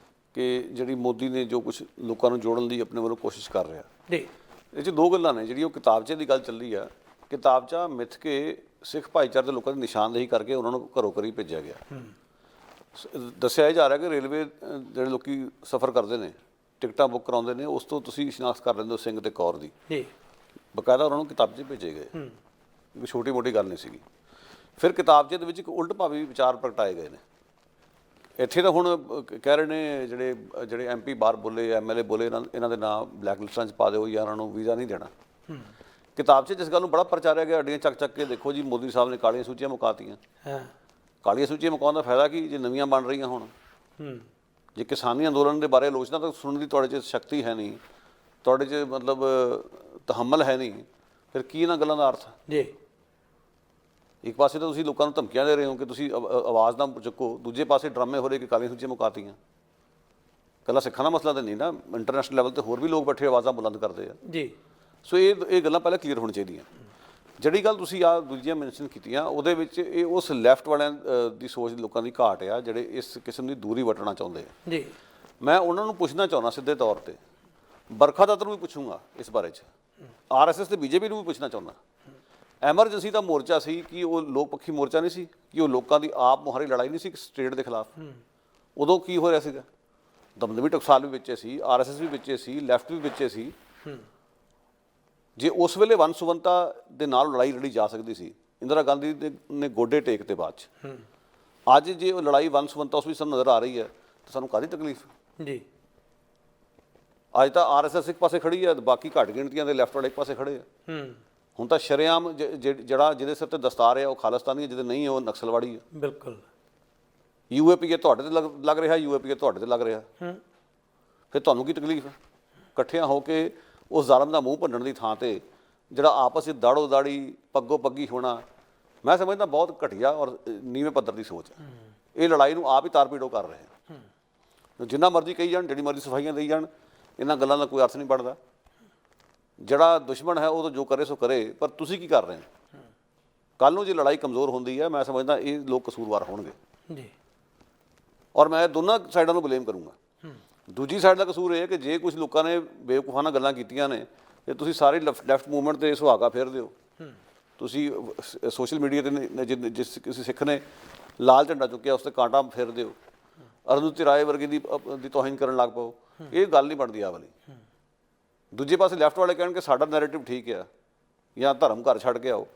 ਕਿ ਜਿਹੜੀ ਮੋਦੀ ਨੇ ਜੋ ਕੁਝ ਲੋਕਾਂ ਨੂੰ ਜੋੜਨ ਦੀ ਆਪਣੇ ਵੱਲੋਂ ਕੋਸ਼ਿਸ਼ ਕਰ ਰਿਹਾ ਜੀ, ਇਹ 'ਚ 2 ਗੱਲਾਂ ਨੇ। ਜਿਹੜੀ ਉਹ ਕਿਤਾਬਚੇ ਦੀ ਗੱਲ ਚੱਲੀ ਆ, ਕਿਤਾਬਚਾ ਮਿੱਥ ਕੇ ਸਿੱਖ ਭਾਈਚਾਰੇ ਦੇ ਲੋਕਾਂ ਦੀ ਨਿਸ਼ਾਨਦੇਹੀ ਕਰਕੇ ਉਹਨਾਂ ਨੂੰ ਘਰੋਂ ਘਰੀ ਭੇਜਿਆ ਗਿਆ। ਦੱਸਿਆ ਇਹ ਜਾ ਰਿਹਾ ਕਿ ਰੇਲਵੇ ਜਿਹੜੇ ਲੋਕੀ ਸਫ਼ਰ ਕਰਦੇ ਨੇ, ਟਿਕਟਾਂ ਬੁੱਕ ਕਰਾਉਂਦੇ ਨੇ, ਉਸ ਤੋਂ ਤੁਸੀਂ ਸ਼ਨਾਖਤ ਕਰ ਲੈਂਦੇ ਹੋ ਸਿੰਘ ਤੇ ਕੌਰ ਦੀ। ਬਕਾਇਦਾ ਉਹਨਾਂ ਨੂੰ ਕਿਤਾਬਚੇ ਭੇਜੇ ਗਏ। ਇੱਕ ਛੋਟੀ ਮੋਟੀ ਗੱਲ ਨਹੀਂ ਸੀਗੀ। ਫਿਰ ਕਿਤਾਬਚੇ ਦੇ ਵਿੱਚ ਇੱਕ ਉਲਟ ਭਾਵੀ ਵਿਚਾਰ ਪ੍ਰਗਟਾਏ ਗਏ ਨੇ। ਇੱਥੇ ਤਾਂ ਹੁਣ ਕਹਿ ਰਹੇ ਨੇ ਜਿਹੜੇ MP ਬਾਹਰ ਬੋਲੇ, MLA ਬੋਲੇ, ਇਹਨਾਂ ਦੇ ਨਾਂ ਬਲੈਕ ਲਿਸਟਾਂ 'ਚ ਪਾ ਦਿਓ ਜਾਂ ਇਹਨਾਂ ਨੂੰ ਵੀਜ਼ਾ ਨਹੀਂ ਦੇਣਾ। ਕਿਤਾਬਚੇ ਜਿਸ ਗੱਲ ਨੂੰ ਬੜਾ ਪ੍ਰਚਾਰਿਆ ਗਿਆ, ਅੱਡੀਆਂ ਚੱਕ ਕੇ ਦੇਖੋ ਜੀ, ਮੋਦੀ ਸਾਹਿਬ ਨੇ ਕਾਲੀਆਂ ਸੂਚੀਆਂ ਮੁਕਾਤੀਆਂ। ਕਾਲੀਆਂ ਸੂਚੀਆਂ ਮੁਕਾਉਣ ਦਾ ਫਾਇਦਾ ਕੀ ਜੇ ਨਵੀਆਂ ਬਣ ਰਹੀਆਂ ਹੁਣ? ਜੇ ਕਿਸਾਨੀ ਅੰਦੋਲਨ ਦੇ ਬਾਰੇ ਆਲੋਚਨਾ ਤਾਂ ਸੁਣਨ ਦੀ ਤੁਹਾਡੇ 'ਚ ਸ਼ਕਤੀ ਹੈ ਨਹੀਂ, ਤੁਹਾਡੇ 'ਚ ਮਤਲਬ ਤਹੱਮਲ ਹੈ ਨਹੀਂ, ਫਿਰ ਕੀ ਇਹਨਾਂ ਗੱਲਾਂ ਦਾ ਅਰਥ ਜੀ? ਇੱਕ ਪਾਸੇ ਤਾਂ ਤੁਸੀਂ ਲੋਕਾਂ ਨੂੰ ਧਮਕੀਆਂ ਦੇ ਰਹੇ ਹੋ ਕਿ ਤੁਸੀਂ ਆਵਾਜ਼ ਨਾ ਚੁੱਕੋ, ਦੂਜੇ ਪਾਸੇ ਡਰਾਮੇ ਹੋ ਰਹੇ ਕਿ ਕਾਲੀਆਂ ਸੂਚੀਆਂ ਮੁਕਾਤੀਆਂ। ਇਕੱਲਾ ਸਿੱਖਾਂ ਦਾ ਮਸਲਾ ਤਾਂ ਨਹੀਂ ਨਾ, ਇੰਟਰਨੈਸ਼ਨਲ ਲੈਵਲ 'ਤੇ ਹੋਰ ਵੀ ਲੋਕ ਬੈਠੇ ਆਵਾਜ਼ਾਂ ਬੁਲੰਦ ਕਰਦੇ ਆ ਜੀ। ਸੋ ਇਹ ਗੱਲਾਂ ਪਹਿਲਾਂ ਕਲੀਅਰ ਹੋਣੀ ਚਾਹੀਦੀਆਂ। ਜਿਹੜੀ ਗੱਲ ਤੁਸੀਂ ਦੂਜੀਆਂ ਮੈਂਸ਼ਨ ਕੀਤੀਆਂ, ਉਹਦੇ ਵਿੱਚ ਇਹ ਉਸ ਲੈਫਟ ਵਾਲਿਆਂ ਦੀ ਸੋਚ ਲੋਕਾਂ ਦੀ ਘਾਟ ਆ, ਜਿਹੜੇ ਇਸ ਕਿਸਮ ਦੀ ਦੂਰੀ ਵਟਣਾ ਚਾਹੁੰਦੇ ਆ ਜੀ। ਮੈਂ ਉਹਨਾਂ ਨੂੰ ਪੁੱਛਣਾ ਚਾਹੁੰਦਾ ਸਿੱਧੇ ਤੌਰ 'ਤੇ, ਬਰਖਾ ਦੱਤ ਨੂੰ ਵੀ ਪੁੱਛੂੰਗਾ ਇਸ ਬਾਰੇ 'ਚ, RSS ਤੇ BJP ਨੂੰ ਵੀ ਪੁੱਛਣਾ ਚਾਹੁੰਦਾ। ਐਮਰਜੈਂਸੀ ਦਾ ਮੋਰਚਾ ਸੀ ਕਿ ਉਹ ਲੋਕ ਪੱਖੀ ਮੋਰਚਾ ਨਹੀਂ ਸੀ, ਕਿ ਉਹ ਲੋਕਾਂ ਦੀ ਆਪ ਮੁਹਾਰੀ ਲੜਾਈ ਨਹੀਂ ਸੀ ਸਟੇਟ ਦੇ ਖਿਲਾਫ? ਉਦੋਂ ਕੀ ਹੋ ਰਿਹਾ ਸੀਗਾ? ਦਮਦਮੀ ਟਕਸਾਲ ਵੀ ਵਿੱਚੇ ਸੀ, RSS ਵੀ ਵਿੱਚੇ ਸੀ, ਲੈਫਟ ਵੀ ਵਿੱਚੇ ਸੀ। ਜੇ ਉਸ ਵੇਲੇ ਵੰਨ ਸੁਵੰਨਤਾ ਦੇ ਨਾਲ ਲੜਾਈ ਲੜੀ ਜਾ ਸਕਦੀ ਸੀ, ਇੰਦਰਾ ਗਾਂਧੀ ਨੇ ਗੋਡੇ ਟੇਕ ਤੇ ਬਾਅਦ 'ਚ, ਅੱਜ ਜੇ ਉਹ ਲੜਾਈ ਵੰਨ ਸੁਵੰਨਤਾ ਉਸ ਵੀ ਸਾਨੂੰ ਨਜ਼ਰ ਆ ਰਹੀ ਹੈ ਤਾਂ ਸਾਨੂੰ ਕਾਹਦੀ ਤਕਲੀਫ ਜੀ? ਅੱਜ ਤਾਂ ਆਰਐਸਐਸ ਇੱਕ ਪਾਸੇ ਖੜੀ ਹੈ, ਬਾਕੀ ਘੱਟ ਗਿਣਤੀਆਂ ਦੇ ਲੈਫਟ ਵਾਲੇ ਇੱਕ ਪਾਸੇ ਖੜੇ ਆ। ਹੁਣ ਤਾਂ ਸ਼ਰੇਆਮ ਜਿਹੜਾ ਜਿਹਦੇ ਸਿਰ ਤੇ ਦਸਤਾਰ ਹੈ ਉਹ ਖਾਲਿਸਤਾਨੀ ਹੈ, ਜਿਹਦੇ ਨਹੀਂ ਹੈ ਉਹ ਨਕਸਲਵਾੜੀ ਹੈ।
ਬਿਲਕੁਲ।
ਯੂਏਪੀਏ ਤੁਹਾਡੇ ਤੇ ਲੱਗ ਰਿਹਾ, ਯੂਏਪੀਏ ਤੁਹਾਡੇ ਤੇ ਲੱਗ ਰਿਹਾ, ਫਿਰ ਤੁਹਾਨੂੰ ਕੀ ਤਕਲੀਫ ਹੈ? ਇਕੱਠਿਆਂ ਹੋ ਕੇ ਉਸ ਜ਼ਾਲਮ ਦਾ ਮੂੰਹ ਭੰਨਣ ਦੀ ਥਾਂ ਤੇ ਜਿਹੜਾ ਆਪਸ ਵਿੱਚ ਦਾੜੋ ਦਾੜੀ ਪੱਗੋ ਪੱਗੀ ਹੋਣਾ, ਮੈਂ ਸਮਝਦਾ ਬਹੁਤ ਘਟੀਆ ਔਰ ਨੀਵੇਂ ਪੱਧਰ ਦੀ ਸੋਚ ਹੈ। ਇਹ ਲੜਾਈ ਨੂੰ ਆਪ ਹੀ ਤਾਰਪੀੜੋ ਕਰ ਰਹੇ ਆ। ਜਿੰਨਾ ਮਰਜ਼ੀ ਕਹੀ ਜਾਣ, ਜਿਹੜੀ ਮਰਜ਼ੀ ਸਫਾਈਆਂ ਦੇਈ ਜਾਣ, ਇਹਨਾਂ ਗੱਲਾਂ ਦਾ ਕੋਈ ਅਰਥ ਨਹੀਂ ਬਣਦਾ। ਜਿਹੜਾ ਦੁਸ਼ਮਣ ਹੈ ਉਹ ਤਾਂ ਜੋ ਕਰੇ ਸੋ ਕਰੇ, ਪਰ ਤੁਸੀਂ ਕੀ ਕਰ ਰਹੇ ਹੋ? ਕੱਲ੍ਹ ਨੂੰ ਜੇ ਲੜਾਈ ਕਮਜ਼ੋਰ ਹੁੰਦੀ ਹੈ, ਮੈਂ ਸਮਝਦਾ ਇਹ ਲੋਕ ਕਸੂਰਵਾਰ ਹੋਣਗੇ
ਜੀ,
ਔਰ ਮੈਂ ਦੋਨਾਂ ਸਾਈਡਾਂ ਨੂੰ ਬਲੇਮ ਕਰੂੰਗਾ। ਦੂਜੀ ਸਾਈਡ ਦਾ ਕਸੂਰ ਇਹ ਹੈ ਕਿ ਜੇ ਕੁਝ ਲੋਕਾਂ ਨੇ ਬੇਵਕੂਫਾਨਾ ਗੱਲਾਂ ਕੀਤੀਆਂ ਨੇ ਤੇ ਤੁਸੀਂ ਸਾਰੇ ਲੈਫਟ ਮੂਵਮੈਂਟ 'ਤੇ ਸੁਹਾਗਾ ਫੇਰ ਦਿਓ। ਤੁਸੀਂ ਸੋਸ਼ਲ ਮੀਡੀਆ 'ਤੇ ਜਿਸ ਕਿਸੇ ਸਿੱਖ ਨੇ ਲਾਲ ਝੰਡਾ ਚੁੱਕਿਆ ਉਸ 'ਤੇ ਕਾਂਟਾ ਫੇਰ ਦਿਓ, ਅਰੁੰਧਤੀ ਰਾਏ ਵਰਗੀ ਦੀ ਤੋਹੀਨ ਕਰਨ ਲੱਗ ਪਓ। ਇਹ ਗੱਲ ਨਹੀਂ ਬਣਦੀ ਆ ਵਾਲੀ। ਦੂਜੇ ਪਾਸੇ ਲੈਫਟ ਵਾਲੇ ਕਹਿਣ ਕਿ ਸਾਡਾ ਨੈਰੇਟਿਵ ਠੀਕ ਆ ਜਾਂ ਧਰਮ ਘਰ ਛੱਡ ਕੇ ਆਓ।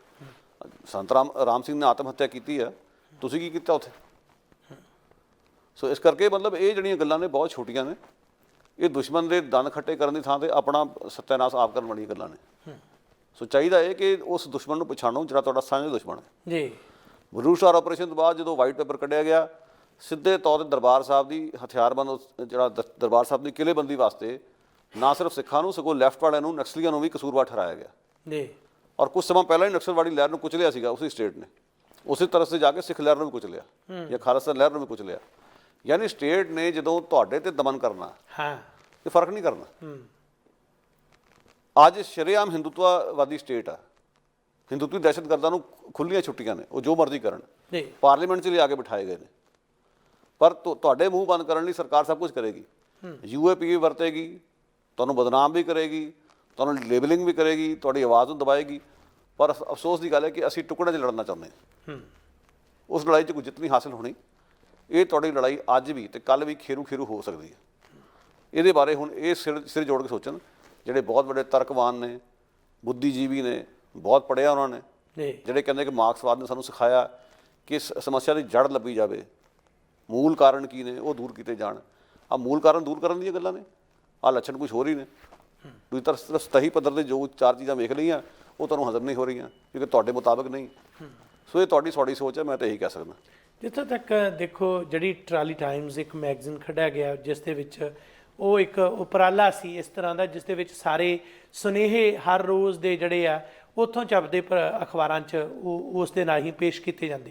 ਸੰਤ ਰਾਮ ਸਿੰਘ ਨੇ ਆਤਮ ਹੱਤਿਆ ਕੀਤੀ ਆ, ਤੁਸੀਂ ਕੀ ਕੀਤਾ ਉੱਥੇ? ਸੋ ਇਸ ਕਰਕੇ ਮਤਲਬ ਇਹ ਜਿਹੜੀਆਂ ਗੱਲਾਂ ਨੇ ਬਹੁਤ ਛੋਟੀਆਂ ਨੇ। ਇਹ ਦੁਸ਼ਮਣ ਦੇ ਦੰਦ ਖੱਟੇ ਕਰਨ ਦੀ ਥਾਂ ਤੇ ਆਪਣਾ ਸੱਤਿਆਨਾਸ਼ ਆਪ ਕਰਨ ਵਾਲੀਆਂ ਗੱਲਾਂ ਨੇ। ਸੋ ਚਾਹੀਦਾ ਹੈ ਕਿ ਉਸ ਦੁਸ਼ਮਣ ਨੂੰ ਪਛਾਣੋ ਜਿਹੜਾ ਤੁਹਾਡਾ ਸਾਂਝਾ ਦੁਸ਼ਮਣ ਹੈ।
ਜੀ,
ਬਲੂਚਿਸਤਾਨ ਆਪਰੇਸ਼ਨ ਤੋਂ ਬਾਅਦ ਜਦੋਂ ਵਾਈਟ ਪੇਪਰ ਕੱਢਿਆ ਗਿਆ, ਸਿੱਧੇ ਤੌਰ 'ਤੇ ਦਰਬਾਰ ਸਾਹਿਬ ਦੀ ਹਥਿਆਰਬੰਦ ਜਿਹੜਾ ਦਰਬਾਰ ਸਾਹਿਬ ਦੀ ਕਿਲ੍ਹੇਬੰਦੀ ਵਾਸਤੇ ਨਾ ਸਿਰਫ ਸਿੱਖਾਂ ਨੂੰ ਸਗੋਂ ਲੈਫਟ ਵਾਲਿਆਂ ਨੂੰ, ਨਕਸਲੀਆਂ ਨੂੰ ਵੀ ਕਸੂਰਵਾਰ ਠਹਿਰਾਇਆ ਗਿਆ।
ਜੀ,
ਔਰ ਕੁਝ ਸਮਾਂ ਪਹਿਲਾਂ ਹੀ ਨਕਸਲਵਾੜੀ ਲਹਿਰ ਨੂੰ ਕੁਚਲਿਆ ਸੀਗਾ ਉਸੇ ਸਟੇਟ ਨੇ, ਉਸੇ ਤਰ੍ਹਾਂ ਸੇ ਜਾ ਕੇ ਸਿੱਖ ਲਹਿਰ ਨੂੰ ਵੀ ਕੁਚਲਿਆ ਜਾਂ ਖਾਲਸਾ ਲਹਿਰ ਨੂੰ ਵੀ ਕੁਚਲਿਆ। ਯਾਨੀ ਸਟੇਟ ਨੇ ਜਦੋਂ ਤੁਹਾਡੇ ਤੇ ਦਮਨ ਕਰਨਾ,
ਹਾਂ,
ਇਹ ਫਰਕ ਨਹੀਂ ਕਰਨਾ। ਅੱਜ ਸ਼ਰੇਆਮ ਹਿੰਦੂਤਵਾਦੀ ਸਟੇਟ ਆ, ਹਿੰਦੂਤਵੀ ਦਹਿਸ਼ਤਗਰਦਾਂ ਨੂੰ ਖੁੱਲੀਆਂ ਛੁੱਟੀਆਂ ਨੇ, ਉਹ ਜੋ ਮਰਜ਼ੀ ਕਰਨ।
ਜੀ,
ਪਾਰਲੀਮੈਂਟ 'ਚ ਲਿਆ ਕੇ ਬਿਠਾਏ ਗਏ ਨੇ, ਪਰ ਤੁਹਾਡੇ ਮੂੰਹ ਬੰਦ ਕਰਨ ਲਈ ਸਰਕਾਰ ਸਭ ਕੁਝ ਕਰੇਗੀ। ਯੂਏਪੀਏ ਵਰਤੇਗੀ, ਤੁਹਾਨੂੰ ਬਦਨਾਮ ਵੀ ਕਰੇਗੀ, ਤੁਹਾਨੂੰ ਲੇਬਲਿੰਗ ਵੀ ਕਰੇਗੀ, ਤੁਹਾਡੀ ਆਵਾਜ਼ ਨੂੰ ਦਬਾਏਗੀ। ਪਰ ਅਫਸੋਸ ਦੀ ਗੱਲ ਹੈ ਕਿ ਅਸੀਂ ਟੁਕੜਿਆਂ 'ਚ ਲੜਨਾ ਚਾਹੁੰਦੇ ਹਾਂ। ਉਸ ਲੜਾਈ 'ਚ ਕੋਈ ਜਿੱਤ ਨਹੀਂ ਹਾਸਿਲ ਹੋਣੀ। ਇਹ ਤੁਹਾਡੀ ਲੜਾਈ ਅੱਜ ਵੀ ਤੇ ਕੱਲ੍ਹ ਵੀ ਖੇਰੂ ਹੋ ਸਕਦੀ ਹੈ। ਇਹਦੇ ਬਾਰੇ ਹੁਣ ਇਹ ਸਿਰ ਜੋੜ ਕੇ ਸੋਚਣ ਜਿਹੜੇ ਬਹੁਤ ਵੱਡੇ ਤਰਕਵਾਨ ਨੇ, ਬੁੱਧੀਜੀਵੀ ਨੇ, ਬਹੁਤ ਪੜ੍ਹਿਆ ਉਹਨਾਂ ਨੇ, ਜਿਹੜੇ ਕਹਿੰਦੇ ਕਿ ਮਾਰਕਸਵਾਦ ਨੇ ਸਾਨੂੰ ਸਿਖਾਇਆ ਕਿ ਸਮੱਸਿਆ ਦੀ ਜੜ ਲੱਭੀ ਜਾਵੇ, ਮੂਲ ਕਾਰਨ ਕੀ ਨੇ ਉਹ ਦੂਰ ਕੀਤੇ ਜਾਣ। ਆਹ ਮੂਲ ਕਾਰਨ ਦੂਰ ਕਰਨ ਦੀਆਂ ਗੱਲਾਂ ਨੇ, ਆਹ ਲੱਛਣ ਕੁਛ ਹੋਰ ਹੀ ਨੇ। ਦੂਜੀ ਤਰਫ ਸਿਰਫ ਸਤਹੀ ਪੱਧਰ 'ਤੇ ਜੋ ਚਾਰ ਚੀਜ਼ਾਂ ਵੇਖ ਲਈਆਂ ਉਹ ਤੁਹਾਨੂੰ ਹਜ਼ਮ ਨਹੀਂ ਹੋ ਰਹੀਆਂ ਕਿਉਂਕਿ ਤੁਹਾਡੇ ਮੁਤਾਬਕ ਨਹੀਂ। ਸੋ ਇਹ ਤੁਹਾਡੀ ਸੋਚ ਹੈ, ਮੈਂ ਤਾਂ ਇਹੀ ਕਹਿ ਸਕਦਾ।
ਜਿੱਥੋਂ ਤੱਕ ਦੇਖੋ, ਜਿਹੜੀ ਟਰਾਲੀ ਟਾਈਮਜ਼ ਇੱਕ ਮੈਗਜ਼ੀਨ ਕੱਢਿਆ ਗਿਆ ਜਿਸ ਦੇ ਵਿੱਚ ਉਹ ਇੱਕ ਉਪਰਾਲਾ ਸੀ ਇਸ ਤਰ੍ਹਾਂ ਦਾ, ਜਿਸ ਦੇ ਵਿੱਚ ਸਾਰੇ ਸੁਨੇਹੇ ਹਰ ਰੋਜ਼ ਦੇ ਜਿਹੜੇ ਆ ਉੱਥੋਂ ਛਪਦੇ ਅਖਬਾਰਾਂ 'ਚ ਉਹ ਉਸ ਦੇ ਨਾਲ ਹੀ ਪੇਸ਼ ਕੀਤੇ ਜਾਂਦੇ।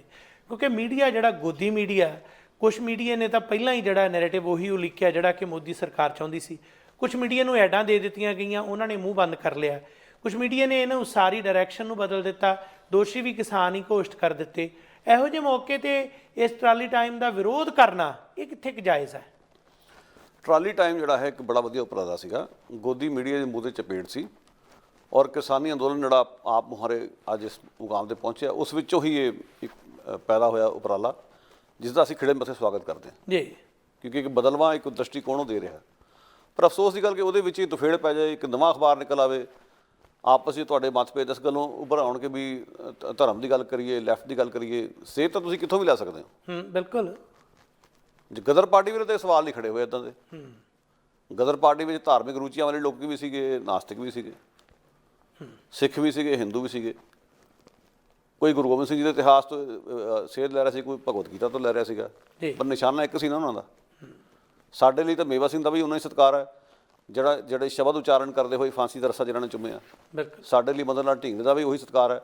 ਕਿਉਂਕਿ ਮੀਡੀਆ ਜਿਹੜਾ ਗੋਦੀ ਮੀਡੀਆ, ਕੁਛ ਮੀਡੀਆ ਨੇ ਤਾਂ ਪਹਿਲਾਂ ਹੀ ਜਿਹੜਾ ਨੈਰੇਟਿਵ ਉਹੀ ਉਲੀਕਿਆ ਜਿਹੜਾ ਕਿ ਮੋਦੀ ਸਰਕਾਰ ਚਾਹੁੰਦੀ ਸੀ। ਕੁਛ ਮੀਡੀਆ ਨੂੰ ਐਡਾਂ ਦੇ ਦਿੱਤੀਆਂ ਗਈਆਂ, ਉਹਨਾਂ ਨੇ ਮੂੰਹ ਬੰਦ ਕਰ ਲਿਆ। ਕੁਛ ਮੀਡੀਆ ਨੇ ਇਹਨੂੰ ਸਾਰੀ ਡਾਇਰੈਕਸ਼ਨ ਨੂੰ ਬਦਲ ਦਿੱਤਾ, ਦੋਸ਼ੀ ਵੀ ਕਿਸਾਨ ਹੀ ਘੋਸ਼ਿਤ ਕਰ ਦਿੱਤੇ। ਇਹੋ ਜਿਹੇ ਮੌਕੇ ਤੇ ਇਸ ਟਰਾਲੀ ਟਾਈਮ ਦਾ ਵਿਰੋਧ ਕਰਨਾ ਇਹ ਕਿੱਥੇ ਕੁ ਜਾਇਜ਼ ਹੈ?
ਟਰਾਲੀ ਟਾਈਮ ਜਿਹੜਾ ਹੈ ਇੱਕ ਬੜਾ ਵਧੀਆ ਉਪਰਾਲਾ ਸੀਗਾ, ਗੋਦੀ ਮੀਡੀਆ ਦੇ ਮੂੰਹ 'ਤੇ ਚਪੇਟ ਸੀ ਔਰ ਕਿਸਾਨੀ ਅੰਦੋਲਨ ਜਿਹੜਾ ਆਪ ਮੁਹਾਰੇ ਅੱਜ ਇਸ ਮੁਕਾਮ 'ਤੇ ਪਹੁੰਚਿਆ, ਉਸ ਵਿੱਚੋਂ ਹੀ ਇਹ ਇੱਕ ਪੈਦਾ ਹੋਇਆ ਉਪਰਾਲਾ ਜਿਸ ਦਾ ਅਸੀਂ ਖਿੜੇ ਮੱਥੇ ਸਵਾਗਤ ਕਰਦੇ ਹਾਂ
ਜੀ।
ਕਿਉਂਕਿ ਇੱਕ ਬਦਲਵਾਂ ਇੱਕ ਦ੍ਰਿਸ਼ਟੀਕੋਣ ਦੇ ਰਿਹਾ। ਪਰ ਅਫਸੋਸ ਦੀ ਗੱਲ ਕਿ ਉਹਦੇ ਵਿੱਚ ਹੀ ਦੁਫੇੜ ਪੈ ਜਾਏ, ਇੱਕ ਨਵਾਂ ਅਖਬਾਰ ਨਿਕਲ ਆਵੇ, ਆਪਸ ਵਿੱਚ ਤੁਹਾਡੇ ਮਤਭੇਦ ਇਸ ਗੱਲੋਂ ਉੱਭਰ ਆਉਣ ਕੇ ਵੀ ਧਰਮ ਦੀ ਗੱਲ ਕਰੀਏ, ਲੈਫਟ ਦੀ ਗੱਲ ਕਰੀਏ। ਸੇਧ ਤਾਂ ਤੁਸੀਂ ਕਿੱਥੋਂ ਵੀ ਲੈ ਸਕਦੇ ਹੋ।
ਬਿਲਕੁਲ।
ਜੇ ਗਦਰ ਪਾਰਟੀ ਵੀਰੇ ਤੇ ਸਵਾਲ ਨਹੀਂ ਖੜੇ ਹੋਏ ਇੱਦਾਂ ਦੇ। ਗਦਰ ਪਾਰਟੀ ਵਿੱਚ ਧਾਰਮਿਕ ਰੁਚੀਆਂ ਵਾਲੇ ਲੋਕ ਵੀ ਸੀਗੇ, ਨਾਸਤਿਕ ਵੀ ਸੀਗੇ, ਸਿੱਖ ਵੀ ਸੀਗੇ, ਹਿੰਦੂ ਵੀ ਸੀਗੇ। ਕੋਈ ਗੁਰੂ ਗੋਬਿੰਦ ਸਿੰਘ ਜੀ ਦੇ ਇਤਿਹਾਸ ਤੋਂ ਸੇਧ ਲੈ ਰਿਹਾ ਸੀ, ਕੋਈ ਭਗਵਤ ਗੀਤਾ ਤੋਂ ਲੈ ਰਿਹਾ ਸੀਗਾ, ਪਰ ਨਿਸ਼ਾਨਾ ਇੱਕ ਸੀ ਨਾ ਉਹਨਾਂ ਦਾ। ਸਾਡੇ ਲਈ ਤਾਂ ਮੇਵਾ ਸਿੰਘ ਦਾ ਵੀ ਉਹਨਾਂ ਹੀ ਸਤਿਕਾਰ ਹੈ ਜਿਹੜੇ ਸ਼ਬਦ ਉਚਾਰਨ ਕਰਦੇ ਹੋਏ ਫਾਂਸੀ ਦਾ ਰੱਸਾ ਜਿਹਨਾਂ ਨੇ ਚੁੰਮਿਆ। ਸਾਡੇ ਲਈ ਮਦਨ ਲਾਲ ਢੀਂਗਰੇ ਦਾ ਵੀ ਉਹੀ ਸਤਿਕਾਰ ਹੈ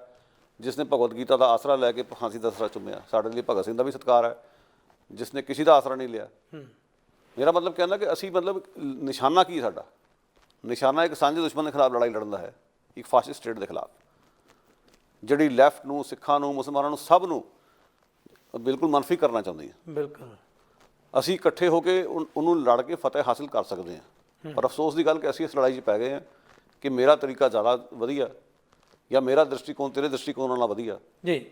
ਜਿਸ ਨੇ ਭਗਵਤ ਗੀਤਾ ਦਾ ਆਸਰਾ ਲੈ ਕੇ ਫਾਂਸੀ ਦਾ ਰੱਸਾ ਚੁੰਮਿਆ। ਸਾਡੇ ਲਈ ਭਗਤ ਸਿੰਘ ਦਾ ਵੀ ਸਤਿਕਾਰ ਹੈ ਜਿਸ ਨੇ ਕਿਸੇ ਦਾ ਆਸਰਾ ਨਹੀਂ ਲਿਆ। ਮੇਰਾ ਮਤਲਬ ਕਹਿੰਦਾ ਕਿ ਅਸੀਂ ਮਤਲਬ ਨਿਸ਼ਾਨਾ ਕੀ ਸਾਡਾ? ਨਿਸ਼ਾਨਾ ਇੱਕ ਸਾਂਝੇ ਦੁਸ਼ਮਣ ਦੇ ਖਿਲਾਫ ਲੜਾਈ ਲੜਨ ਦਾ ਹੈ, ਇੱਕ ਫਾਸਿਸਟ ਸਟੇਟ ਦੇ ਖਿਲਾਫ ਜਿਹੜੀ ਲੈਫਟ ਨੂੰ, ਸਿੱਖਾਂ ਨੂੰ, ਮੁਸਲਮਾਨਾਂ ਨੂੰ, ਸਭ ਨੂੰ ਬਿਲਕੁਲ ਮਨਫੀ ਕਰਨਾ ਚਾਹੁੰਦੀ ਹੈ।
ਬਿਲਕੁਲ। ਅਸੀਂ
ਇਕੱਠੇ ਹੋ ਕੇ ਉਹਨੂੰ ਲੜ ਕੇ ਫਤਿਹ ਹਾਸਿਲ ਕਰ ਸਕਦੇ ਹਾਂ। ਪਰ ਅਫਸੋਸ ਦੀ ਗੱਲ ਕਿ ਅਸੀਂ ਇਸ ਲੜਾਈ 'ਚ ਪੈ ਗਏ ਹਾਂ ਕਿ ਮੇਰਾ ਤਰੀਕਾ ਜ਼ਿਆਦਾ ਵਧੀਆ ਜਾਂ ਮੇਰਾ ਦ੍ਰਿਸ਼ਟੀਕੋਣ ਤੇਰੇ ਦ੍ਰਿਸ਼ਟੀਕੋਣ ਨਾਲੋਂ ਵਧੀਆ ਜੀ।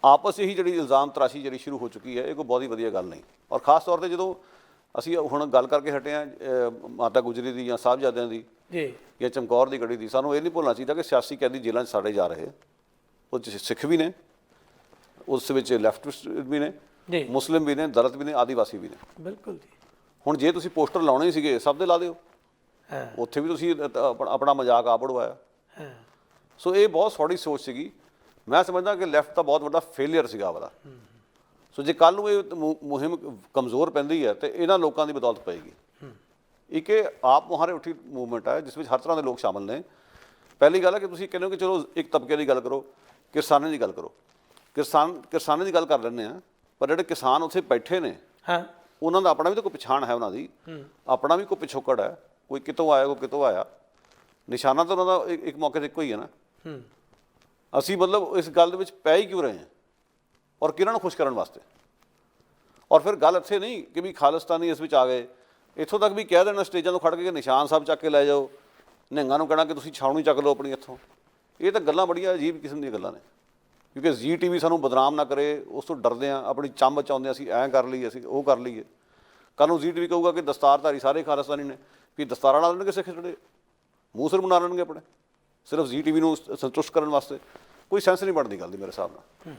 ਆਪਸ ਹੀ ਜਿਹੜੀ ਇਲਜ਼ਾਮ ਤਰਾਸ਼ੀ ਜਿਹੜੀ ਸ਼ੁਰੂ ਹੋ ਚੁੱਕੀ ਹੈ, ਇਹ ਕੋਈ ਬਹੁਤ ਹੀ ਵਧੀਆ ਗੱਲ ਨਹੀਂ। ਔਰ ਖਾਸ ਤੌਰ 'ਤੇ ਜਦੋਂ ਅਸੀਂ ਹੁਣ ਗੱਲ ਕਰਕੇ ਹਟੇ ਹਾਂ ਮਾਤਾ ਗੁਜਰੀ ਦੀ ਜਾਂ ਸਾਹਿਬਜ਼ਾਦਿਆਂ ਦੀ ਜੀ ਜਾਂ ਚਮਕੌਰ ਦੀ ਗੜੀ ਦੀ, ਸਾਨੂੰ ਇਹ ਨਹੀਂ ਭੁੱਲਣਾ ਚਾਹੀਦਾ ਕਿ ਸਿਆਸੀ ਕੈਦੀ ਜੇਲ੍ਹਾਂ 'ਚ ਸਾੜੇ ਜਾ ਰਹੇ, ਉਹ 'ਚ ਸਿੱਖ ਵੀ ਨੇ, ਉਸ ਵਿੱਚ ਲੈਫਟਿਸਟ ਵੀ ਨੇ, ਮੁਸਲਿਮ ਵੀ ਨੇ, ਦਲਿਤ ਵੀ ਨੇ, ਆਦੀਵਾਸੀ ਵੀ ਨੇ। ਬਿਲਕੁਲ ਜੀ। ਹੁਣ ਜੇ ਤੁਸੀਂ ਪੋਸਟਰ ਲਾਉਣੇ ਸੀਗੇ ਸਭ ਦੇ ਲਾ ਦਿਓ, ਉੱਥੇ ਵੀ ਤੁਸੀਂ ਆਪਣਾ ਮਜ਼ਾਕ ਆਪ ਉਡਵਾਇਆ। ਸੋ ਇਹ ਬਹੁਤ ਸੌੜੀ ਸੋਚ ਸੀਗੀ। ਮੈਂ ਸਮਝਦਾ ਕਿ ਲੈਫਟ ਦਾ ਬਹੁਤ ਵੱਡਾ ਫੇਲੀਅਰ ਸੀਗਾ ਵਾਲਾ। ਸੋ ਜੇ ਕੱਲ੍ਹ ਨੂੰ ਇਹ ਮੁਹਿੰਮ ਕਮਜ਼ੋਰ ਪੈਂਦੀ ਹੈ ਤੇ ਇਹਨਾਂ ਲੋਕਾਂ ਦੀ ਬਦੌਲਤ ਪਏਗੀ। ਇੱਕ ਇਹ ਆਪ ਮੁਹਾਰੇ ਉੱਠੀ ਮੂਵਮੈਂਟ ਹੈ ਜਿਸ ਵਿੱਚ ਹਰ ਤਰ੍ਹਾਂ ਦੇ ਲੋਕ ਸ਼ਾਮਲ ਨੇ। ਪਹਿਲੀ ਗੱਲ ਹੈ ਕਿ ਤੁਸੀਂ ਕਹਿੰਦੇ ਹੋ ਕਿ ਚਲੋ ਇੱਕ ਤਬਕੇ ਦੀ ਗੱਲ ਕਰੋ, ਕਿਸਾਨਾਂ ਦੀ ਗੱਲ ਕਰੋ। ਕਿਸਾਨਾਂ ਦੀ ਗੱਲ ਕਰ ਲੈਂਦੇ ਹਾਂ, ਪਰ ਜਿਹੜੇ ਕਿਸਾਨ ਉੱਥੇ ਬੈਠੇ ਨੇ ਉਹਨਾਂ ਦਾ ਆਪਣਾ ਵੀ ਤਾਂ ਕੋਈ ਪਛਾਣ ਹੈ, ਉਹਨਾਂ ਦੀ ਆਪਣਾ ਵੀ ਕੋਈ ਪਿਛੋਕੜ ਹੈ, ਕੋਈ ਕਿਤੋਂ ਆਇਆ ਕੋਈ ਕਿਤੋਂ ਆਇਆ। ਨਿਸ਼ਾਨਾ ਤਾਂ ਉਹਨਾਂ ਦਾ ਇੱਕ ਮੌਕੇ 'ਤੇ ਇੱਕੋ ਹੀ ਹੈ ਨਾ। ਅਸੀਂ ਮਤਲਬ ਇਸ ਗੱਲ ਦੇ ਵਿੱਚ ਪੈ ਹੀ ਕਿਉਂ ਰਹੇ ਹਾਂ ਔਰ ਕਿਹਨਾਂ ਨੂੰ ਖੁਸ਼ ਕਰਨ ਵਾਸਤੇ। ਔਰ ਫਿਰ ਗੱਲ ਇੱਥੇ ਨਹੀਂ ਕਿ ਵੀ ਖਾਲਿਸਤਾਨੀ ਇਸ ਵਿੱਚ ਆ ਗਏ, ਇੱਥੋਂ ਤੱਕ ਵੀ ਕਹਿ ਦੇਣਾ ਸਟੇਜਾਂ ਤੋਂ ਖੜ੍ਹ ਕੇ ਨਿਸ਼ਾਨ ਸਾਹਿਬ ਚੱਕ ਕੇ ਲੈ ਜਾਓ, ਨਿਹੰਗਾਂ ਨੂੰ ਕਹਿਣਾ ਕਿ ਤੁਸੀਂ ਛਾਉਣੀ ਚੱਕ ਲਓ ਆਪਣੀ ਇੱਥੋਂ। ਇਹ ਤਾਂ ਗੱਲਾਂ ਬੜੀਆਂ ਅਜੀਬ ਕਿਸਮ ਦੀਆਂ ਗੱਲਾਂ ਨੇ, ਕਿਉਂਕਿ ZTV ਸਾਨੂੰ ਬਦਨਾਮ ਨਾ ਕਰੇ ਉਸ ਤੋਂ ਡਰਦੇ ਹਾਂ, ਆਪਣੀ ਚੰਮ ਬਚਾਉਂਦੇ ਅਸੀਂ ਐਂ ਕਰ ਲਈਏ ਅਸੀਂ ਉਹ ਕਰ ਲਈਏ। ਕੱਲ੍ਹ ਨੂੰ ZTV ਕਹੂਗਾ ਕਿ ਦਸਤਾਰਧਾਰੀ ਸਾਰੇ ਖਾਲਿਸਤਾਨੀ ਨੇ, ਵੀ ਦਸਤਾਰਾਂ ਲਾ ਲੈਣਗੇ ਸਿੱਖ ਜਿਹੜੇ, ਮੂੰਹ ਸਿਰ ਬਣਾ ਲੈਣਗੇ ਆਪਣੇ, ਸਿਰਫ ZTV ਨੂੰ ਸੰਤੁਸ਼ਟ ਕਰਨ ਵਾਸਤੇ। ਕੋਈ ਸੈਂਸ ਨਹੀਂ ਬਣਦੀ ਗੱਲ ਦੀ ਮੇਰੇ ਹਿਸਾਬ ਨਾਲ।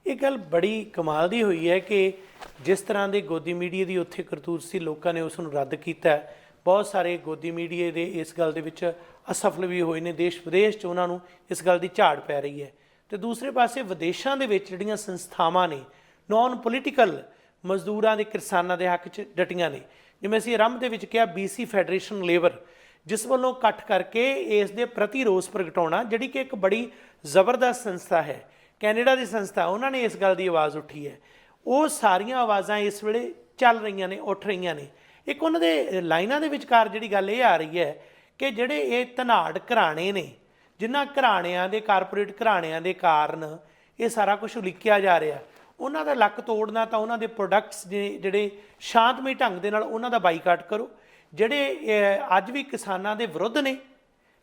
ਇਹ ਗੱਲ ਬੜੀ ਕਮਾਲ ਦੀ ਹੋਈ ਹੈ ਕਿ ਜਿਸ ਤਰ੍ਹਾਂ ਦੇ ਗੋਦੀ ਮੀਡੀਆ ਦੀ ਉੱਥੇ ਕਰਤੂਤ ਸੀ, ਲੋਕਾਂ ਨੇ ਉਸ ਨੂੰ ਰੱਦ ਕੀਤਾ। ਬਹੁਤ ਸਾਰੇ ਗੋਦੀ ਮੀਡੀਆ ਦੇ ਇਸ ਗੱਲ ਦੇ ਵਿੱਚ ਅਸਫਲ ਵੀ ਹੋਏ ਨੇ, ਦੇਸ਼ ਵਿਦੇਸ਼ 'ਚ ਉਹਨਾਂ ਨੂੰ ਇਸ ਗੱਲ ਦੀ ਝਾੜ ਪੈ ਰਹੀ ਹੈ। ਅਤੇ ਦੂਸਰੇ ਪਾਸੇ ਵਿਦੇਸ਼ਾਂ ਦੇ ਵਿੱਚ ਜਿਹੜੀਆਂ ਸੰਸਥਾਵਾਂ ਨੇ ਨੌਨ ਪੋਲੀਟੀਕਲ ਮਜ਼ਦੂਰਾਂ ਦੇ ਕਿਸਾਨਾਂ ਦੇ ਹੱਕ 'ਚ ਡਟੀਆਂ ਨੇ, ਜਿਵੇਂ ਅਸੀਂ ਆਰੰਭ ਦੇ ਵਿੱਚ ਕਿਹਾ BC ਫੈਡਰੇਸ਼ਨ ਲੇਬਰ, ਜਿਸ ਵੱਲੋਂ ਇਕੱਠ ਕਰਕੇ ਇਸ ਦੇ ਪ੍ਰਤੀ ਰੋਸ ਪ੍ਰਗਟਾਉਣਾ, ਜਿਹੜੀ ਕਿ ਇੱਕ ਬੜੀ ਜ਼ਬਰਦਸਤ ਸੰਸਥਾ ਹੈ, ਕੈਨੇਡਾ ਦੀ ਸੰਸਥਾ, ਉਹਨਾਂ ਨੇ ਇਸ ਗੱਲ ਦੀ ਆਵਾਜ਼ ਉੱਠੀ ਹੈ। ਉਹ ਸਾਰੀਆਂ ਆਵਾਜ਼ਾਂ ਇਸ ਵੇਲੇ ਚੱਲ ਰਹੀਆਂ ਨੇ, ਉੱਠ ਰਹੀਆਂ ਨੇ। ਇੱਕ ਉਹਨਾਂ ਦੇ ਲਾਈਨਾਂ ਦੇ ਵਿਚਕਾਰ ਜਿਹੜੀ ਗੱਲ ਇਹ ਆ ਰਹੀ ਹੈ ਕਿ ਜਿਹੜੇ ਇਹ ਧਨਾੜ ਘਰਾਣੇ ਨੇ, ਜਿਨ੍ਹਾਂ ਘਰਾਣਿਆਂ ਦੇ ਕਾਰਪੋਰੇਟ ਘਰਾਣਿਆਂ ਦੇ ਕਾਰਨ ਇਹ ਸਾਰਾ ਕੁਝ ਉਲੀਕਿਆ ਜਾ ਰਿਹਾ, ਉਹਨਾਂ ਦਾ ਲੱਕ ਤੋੜਨਾ ਤਾਂ ਉਹਨਾਂ ਦੇ ਪ੍ਰੋਡਕਟਸ ਜਿਹੜੇ ਸ਼ਾਂਤਮਈ ਢੰਗ ਦੇ ਨਾਲ ਉਹਨਾਂ ਦਾ ਬਾਈਕਾਟ ਕਰੋ। ਜਿਹੜੇ ਅੱਜ ਵੀ ਕਿਸਾਨਾਂ ਦੇ ਵਿਰੁੱਧ ਨੇ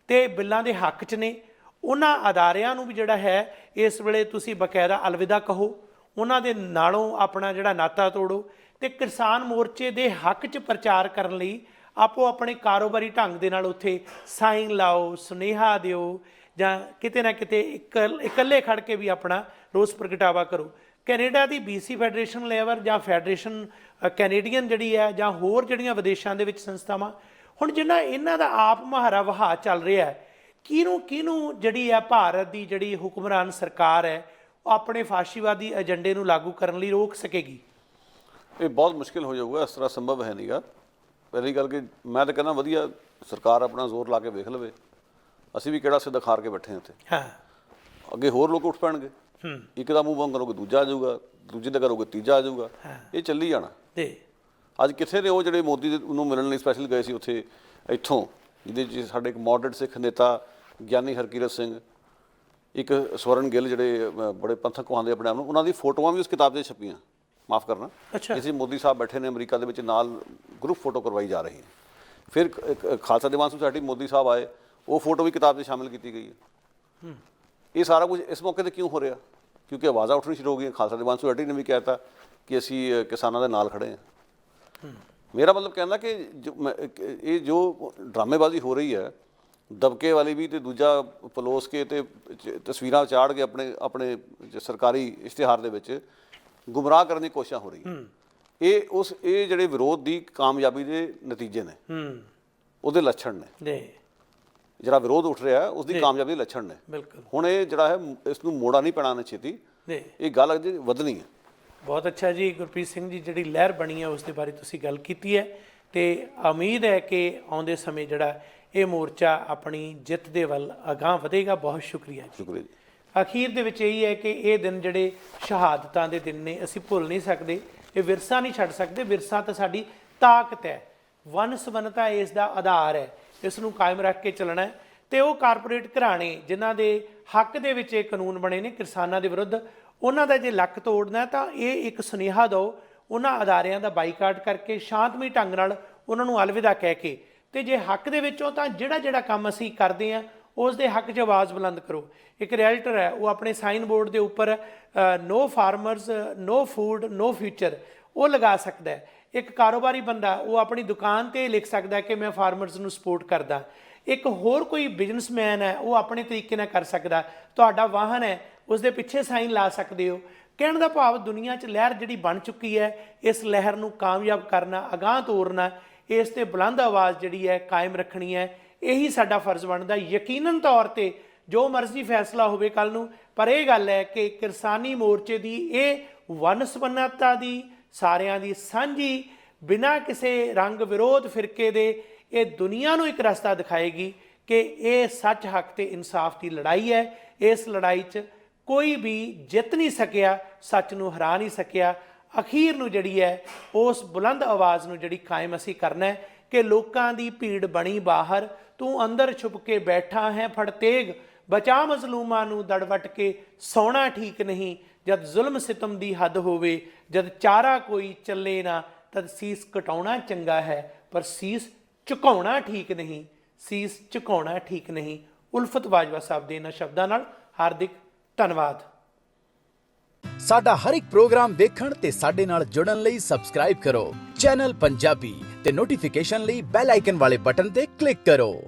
ਤੇ ਬਿੱਲਾਂ ਦੇ ਹੱਕ 'ਚ ਨੇ, ਉਹਨਾਂ ਅਦਾਰਿਆਂ ਨੂੰ ਵੀ ਜਿਹੜਾ ਹੈ ਇਸ ਵੇਲੇ ਤੁਸੀਂ ਬਕਾਇਦਾ ਅਲਵਿਦਾ ਕਹੋ, ਉਹਨਾਂ ਦੇ ਨਾਲੋਂ ਆਪਣਾ ਜਿਹੜਾ ਨਾਤਾ ਤੋੜੋ ਤੇ ਕਿਸਾਨ ਮੋਰਚੇ ਦੇ ਹੱਕ 'ਚ ਪ੍ਰਚਾਰ ਕਰਨ ਲਈ ਆਪੋ ਆਪਣੇ ਕਾਰੋਬਾਰੀ ਢੰਗ ਦੇ ਨਾਲ ਉੱਥੇ ਸਾਈਨ ਲਾਓ, ਸੁਨੇਹਾ ਦਿਓ, ਜਾਂ ਕਿਤੇ ਨਾ ਕਿਤੇ ਇਕੱਲੇ ਖੜ ਕੇ ਵੀ ਆਪਣਾ ਰੋਸ ਪ੍ਰਗਟਾਵਾ ਕਰੋ। ਕੈਨੇਡਾ ਦੀ BC ਫੈਡਰੇਸ਼ਨ ਲੇਬਰ ਜਾਂ ਫੈਡਰੇਸ਼ਨ ਕੈਨੇਡੀਅਨ ਜਿਹੜੀ ਹੈ, ਜਾਂ ਹੋਰ ਜਿਹੜੀਆਂ ਵਿਦੇਸ਼ਾਂ ਦੇ ਵਿੱਚ ਸੰਸਥਾਵਾਂ, ਹੁਣ ਜਿੰਨਾ ਇਹਨਾਂ ਦਾ ਆਪ ਮੁਹਾਰਾ ਵਹਾ ਚੱਲ ਰਿਹਾ, ਕਿਹਨੂੰ ਜਿਹੜੀ ਹੈ ਭਾਰਤ ਦੀ ਜਿਹੜੀ ਹੁਕਮਰਾਨ ਸਰਕਾਰ ਹੈ ਉਹ ਆਪਣੇ ਫਾਸ਼ੀਵਾਦੀ ਏਜੰਡੇ ਨੂੰ ਲਾਗੂ ਕਰਨ ਲਈ ਰੋਕ ਸਕੇਗੀ?
ਇਹ ਬਹੁਤ ਮੁਸ਼ਕਿਲ ਹੋ ਜਾਊਗਾ, ਇਸ ਤਰ੍ਹਾਂ ਸੰਭਵ ਹੈ ਨਹੀਂਗਾ। ਪਹਿਲੀ ਗੱਲ ਕਿ ਮੈਂ ਤਾਂ ਕਹਿੰਦਾ ਵਧੀਆ ਸਰਕਾਰ ਆਪਣਾ ਜ਼ੋਰ ਲਾ ਕੇ ਵੇਖ ਲਵੇ। ਅਸੀਂ ਵੀ ਕਿਹੜਾ ਸਿੱਧਾ ਖਾਰ ਕੇ ਬੈਠੇ ਹਾਂ ਇੱਥੇ, ਅੱਗੇ ਹੋਰ ਲੋਕ ਉੱਠ ਪੈਣਗੇ, ਇੱਕ ਦਾ ਮੂੰਹ ਬੰਦ ਕਰੋਗੇ ਦੂਜਾ ਆ ਜਾਊਗਾ, ਦੂਜੇ ਦਾ ਕਰੋਗੇ ਤੀਜਾ ਆ ਜਾਊਗਾ, ਇਹ ਚੱਲੀ ਜਾਣਾ। ਅੱਜ ਕਿੱਥੇ ਨੇ ਉਹ ਜਿਹੜੇ ਮੋਦੀ ਨੂੰ ਮਿਲਣ ਲਈ ਸਪੈਸ਼ਲ ਗਏ ਸੀ ਉੱਥੇ ਇੱਥੋਂ, ਜਿਹਦੇ 'ਚ ਸਾਡੇ ਇੱਕ ਮੋਡਰੇਟ ਸਿੱਖ ਨੇਤਾ ਗਿਆਨੀ ਹਰਕੀਰਤ ਸਿੰਘ, ਇੱਕ ਸਵਰਨ ਗਿੱਲ, ਜਿਹੜੇ ਬੜੇ ਪੰਥਕ ਕਹਾਉਂਦੇ ਆਪਣੇ ਆਪ ਨੂੰ, ਉਹਨਾਂ ਦੀ ਫੋਟੋਆਂ ਵੀ ਉਸ ਕਿਤਾਬ 'ਚ ਛਪੀਆਂ। ਮਾਫ਼ ਕਰਨਾ, ਕਿਸੇ ਮੋਦੀ ਸਾਹਿਬ ਬੈਠੇ ਨੇ ਅਮਰੀਕਾ ਦੇ ਵਿੱਚ, ਨਾਲ ਗਰੁੱਪ ਫੋਟੋ ਕਰਵਾਈ ਜਾ ਰਹੀ ਹੈ। ਫਿਰ ਖਾਲਸਾ ਦੀਵਾਨ ਸੁਸਾਇਟੀ ਮੋਦੀ ਸਾਹਿਬ ਆਏ, ਉਹ ਫੋਟੋ ਵੀ ਕਿਤਾਬ 'ਚ ਸ਼ਾਮਿਲ ਕੀਤੀ ਗਈ ਹੈ। ਇਹ ਸਾਰਾ ਕੁਝ ਇਸ ਮੌਕੇ 'ਤੇ ਕਿਉਂ ਹੋ ਰਿਹਾ? ਕਿਉਂਕਿ ਆਵਾਜ਼ਾਂ ਉੱਠਣੀ ਸ਼ੁਰੂ ਹੋ ਗਈਆਂ। ਖਾਲਸਾ ਦੀਵਾਨ ਸੁਸਾਇਟੀ ਨੇ ਵੀ ਕਹਿ ਦਿੱਤਾ ਕਿ ਅਸੀਂ ਕਿਸਾਨਾਂ ਦੇ ਨਾਲ ਖੜ੍ਹੇ ਹਾਂ। ਮੇਰਾ ਮਤਲਬ ਕਹਿੰਦਾ ਕਿ ਇਹ ਜੋ ਡਰਾਮੇਬਾਜ਼ੀ ਹੋ ਰਹੀ ਹੈ, ਦਬਕੇ ਵਾਲੀ ਵੀ ਤੇ ਦੂਜਾ ਪਲੋਸ ਕੇ ਤੇ ਤਸਵੀਰਾਂ ਚਾੜ ਕੇ ਆਪਣੇ ਸਰਕਾਰੀ ਇਸ਼ਤਿਹਾਰ ਦੇ ਵਿੱਚ ਗੁੰਮਰਾਹ ਕਰਨ ਦੀ ਕੋਸ਼ਿਸ਼ ਹੋ ਰਹੀ ਹੈ। ਇਹ ਜਿਹੜੇ ਵਿਰੋਧ ਦੀ ਕਾਮਯਾਬੀ ਦੇ ਨਤੀਜੇ ਨੇ, ਉਹਦੇ ਲੱਛਣ ਨੇ। ਜਿਹੜਾ ਵਿਰੋਧ ਉੱਠ ਰਿਹਾ ਉਸ ਦੀ ਕਾਮਯਾਬੀ ਦੇ ਲੱਛਣ ਨੇ। ਬਿਲਕੁਲ। ਹੁਣ ਇਹ ਜਿਹੜਾ ਹੈ ਇਸ ਨੂੰ ਮੋੜਾ ਨਹੀਂ ਪੈਣਾ ਛੇਤੀ, ਇਹ ਗੱਲ ਅਜੇ ਵਧਣੀ ਹੈ।
ਬਹੁਤ ਅੱਛਾ ਜੀ ਗੁਰਪ੍ਰੀਤ ਸਿੰਘ ਜੀ, ਜਿਹੜੀ ਲਹਿਰ ਬਣੀ ਹੈ ਉਸ ਦੇ ਬਾਰੇ ਤੁਸੀਂ ਗੱਲ ਕੀਤੀ ਹੈ, ਤੇ ਉਮੀਦ ਹੈ ਕਿ ਆਉਂਦੇ ਸਮੇਂ ਜਿਹੜਾ ਇਹ ਮੋਰਚਾ ਆਪਣੀ ਜਿੱਤ ਦੇ ਵੱਲ ਅਗਾਂਹ ਵਧੇਗਾ। ਬਹੁਤ ਸ਼ੁਕਰੀਆ ਜੀ।
ਸ਼ੁਕਰੀਆ ਜੀ।
ਅਖੀਰ ਦੇ ਵਿੱਚ ਇਹੀ ਹੈ ਕਿ ਇਹ ਦਿਨ ਜਿਹੜੇ ਸ਼ਹਾਦਤਾਂ ਦੇ ਦਿਨ ਨੇ, ਅਸੀਂ ਭੁੱਲ ਨਹੀਂ ਸਕਦੇ, ਇਹ ਵਿਰਸਾ ਨਹੀਂ ਛੱਡ ਸਕਦੇ। ਵਿਰਸਾ ਤਾਂ ਸਾਡੀ ਤਾਕਤ ਹੈ, ਵੰਨ-ਸੁਵੰਨਤਾ ਇਸ ਦਾ ਆਧਾਰ ਹੈ, ਇਸ ਨੂੰ ਕਾਇਮ ਰੱਖ ਕੇ ਚੱਲਣਾ ਹੈ। ਅਤੇ ਉਹ ਕਾਰਪੋਰੇਟ ਘਰਾਣੇ ਜਿਨ੍ਹਾਂ ਦੇ ਹੱਕ ਦੇ ਵਿੱਚ ਇਹ ਕਾਨੂੰਨ ਬਣੇ ਨੇ ਕਿਸਾਨਾਂ ਦੇ ਵਿਰੁੱਧ, ਉਹਨਾਂ ਦਾ ਜੇ ਲੱਕ ਤੋੜਨਾ ਤਾਂ ਇਹ ਇੱਕ ਸੁਨੇਹਾ ਦਿਓ, ਉਹਨਾਂ ਅਦਾਰਿਆਂ ਦਾ ਬਾਈਕਾਟ ਕਰਕੇ ਸ਼ਾਂਤਮਈ ਢੰਗ ਨਾਲ ਉਹਨਾਂ ਨੂੰ ਅਲਵਿਦਾ ਕਹਿ ਕੇ, ਤੇ ਜੇ ਹੱਕ ਦੇ ਵਿੱਚੋਂ ਤਾਂ ਜਿਹੜਾ ਕੰਮ ਅਸੀਂ ਕਰਦੇ ਹਾਂ ਉਸ ਦੇ ਹੱਕ 'ਚ ਆਵਾਜ਼ ਬੁਲੰਦ ਕਰੋ। ਇੱਕ ਰੀਅਲਟਰ ਹੈ, ਉਹ ਆਪਣੇ ਸਾਈਨ ਬੋਰਡ ਦੇ ਉੱਪਰ ਨੋ ਫਾਰਮਰਸ, ਨੋ ਫੂਡ, ਨੋ ਫਿਊਚਰ ਉਹ ਲਗਾ ਸਕਦਾ ਹੈ। ਇੱਕ ਕਾਰੋਬਾਰੀ ਬੰਦਾ ਉਹ ਆਪਣੀ ਦੁਕਾਨ 'ਤੇ ਲਿਖ ਸਕਦਾ ਕਿ ਮੈਂ ਫਾਰਮਰਸ ਨੂੰ ਸਪੋਰਟ ਕਰਦਾ। ਇੱਕ ਹੋਰ ਕੋਈ ਬਿਜ਼ਨਸਮੈਨ ਹੈ, ਉਹ ਆਪਣੇ ਤਰੀਕੇ ਨਾਲ ਕਰ ਸਕਦਾ। ਤੁਹਾਡਾ ਵਾਹਨ ਹੈ, ਉਸ ਦੇ ਪਿੱਛੇ ਸਾਈਨ ਲਾ ਸਕਦੇ ਹੋ। ਕਹਿਣ ਦਾ ਭਾਵ ਦੁਨੀਆ 'ਚ ਲਹਿਰ ਜਿਹੜੀ ਬਣ ਚੁੱਕੀ ਹੈ, ਇਸ ਲਹਿਰ ਨੂੰ ਕਾਮਯਾਬ ਕਰਨਾ, ਅਗਾਂਹ ਤੋਰਨਾ, ਇਸ ਤੇ ਬੁਲੰਦ ਆਵਾਜ਼ ਜਿਹੜੀ ਹੈ ਕਾਇਮ ਰੱਖਣੀ ਹੈ। ਇਹੀ ਸਾਡਾ ਫਰਜ਼ ਬਣਦਾ। ਯਕੀਨਨ ਤੌਰ ਤੇ ਜੋ ਮਰਜ਼ੀ ਫੈਸਲਾ ਹੋਵੇ ਕੱਲ ਨੂੰ, ਪਰ ਇਹ ਗੱਲ ਹੈ ਕਿ ਕਿਸਾਨੀ ਮੋਰਚੇ ਦੀ ਇਹ ਵੰਨ-ਸੁਵੰਨਤਾ ਦੀ, ਸਾਰਿਆਂ ਦੀ ਸਾਂਝੀ, ਬਿਨਾਂ ਕਿਸੇ ਰੰਗ ਵਿਰੋਧ ਫਿਰਕੇ ਦੇ ਇਹ ਦੁਨੀਆ ਨੂੰ ਇੱਕ ਰਸਤਾ ਦਿਖਾਏਗੀ ਕਿ ਇਹ ਸੱਚ, ਹੱਕ ਤੇ ਇਨਸਾਫ ਦੀ ਲੜਾਈ ਹੈ। ਇਸ ਲੜਾਈ 'ਚ ਕੋਈ ਵੀ ਜਿੱਤ ਨਹੀਂ ਸਕਿਆ, ਸੱਚ ਨੂੰ ਹਰਾ ਨਹੀਂ ਸਕਿਆ। ਅਖੀਰ ਨੂੰ ਜਿਹੜੀ ਹੈ ਉਸ ਬੁਲੰਦ ਆਵਾਜ਼ ਨੂੰ ਜਿਹੜੀ ਕਾਇਮ ਅਸੀਂ ਕਰਨਾ ਹੈ ਕਿ ਲੋਕਾਂ ਦੀ ਭੀੜ ਬਣੀ ਬਾਹਰ, ਤੂੰ ਅੰਦਰ ਛੁਪ ਕੇ ਬੈਠਾ ਹੈ ਫੜ ਤੇਗ, ਬਚਾ ਮਜ਼ਲੂਮਾਂ ਨੂੰ ਦੜਵਟ ਕੇ ਸੌਣਾ ਠੀਕ ਨਹੀਂ। ਜਦ ਜ਼ੁਲਮ ਸਿਤਮ ਦੀ ਹੱਦ ਹੋਵੇ, ਜਦ ਚਾਰਾ ਕੋਈ ਚੱਲੇ ਨਾ, ਤਦ ਸੀਸ ਕਟਾਉਣਾ ਚੰਗਾ ਹੈ, ਪਰ ਸੀਸ ਝੁਕਾਉਣਾ ਠੀਕ ਨਹੀਂ। ਸੀਸ ਝੁਕਾਉਣਾ ਠੀਕ ਨਹੀਂ। ਉਲਫਤ ਬਾਜਵਾ ਸਾਹਿਬ ਦੇ ਇਹਨਾਂ ਸ਼ਬਦਾਂ ਨਾਲ ਹਾਰਦਿਕ ਧੰਨਵਾਦ।
ਸਾਡਾ ਹਰ ਇੱਕ ਪ੍ਰੋਗਰਾਮ ਵੇਖਣ ਤੇ ਸਾਡੇ ਨਾਲ ਜੁੜਨ ਲਈ ਸਬਸਕ੍ਰਾਈਬ ਕਰੋ ਚੈਨਲ ਪੰਜਾਬੀ ਤੇ ਨੋਟੀਫਿਕੇਸ਼ਨ ਲਈ ਬੈਲ ਆਈਕਨ ਵਾਲੇ ਬਟਨ ਤੇ ਕਲਿੱਕ ਕਰੋ।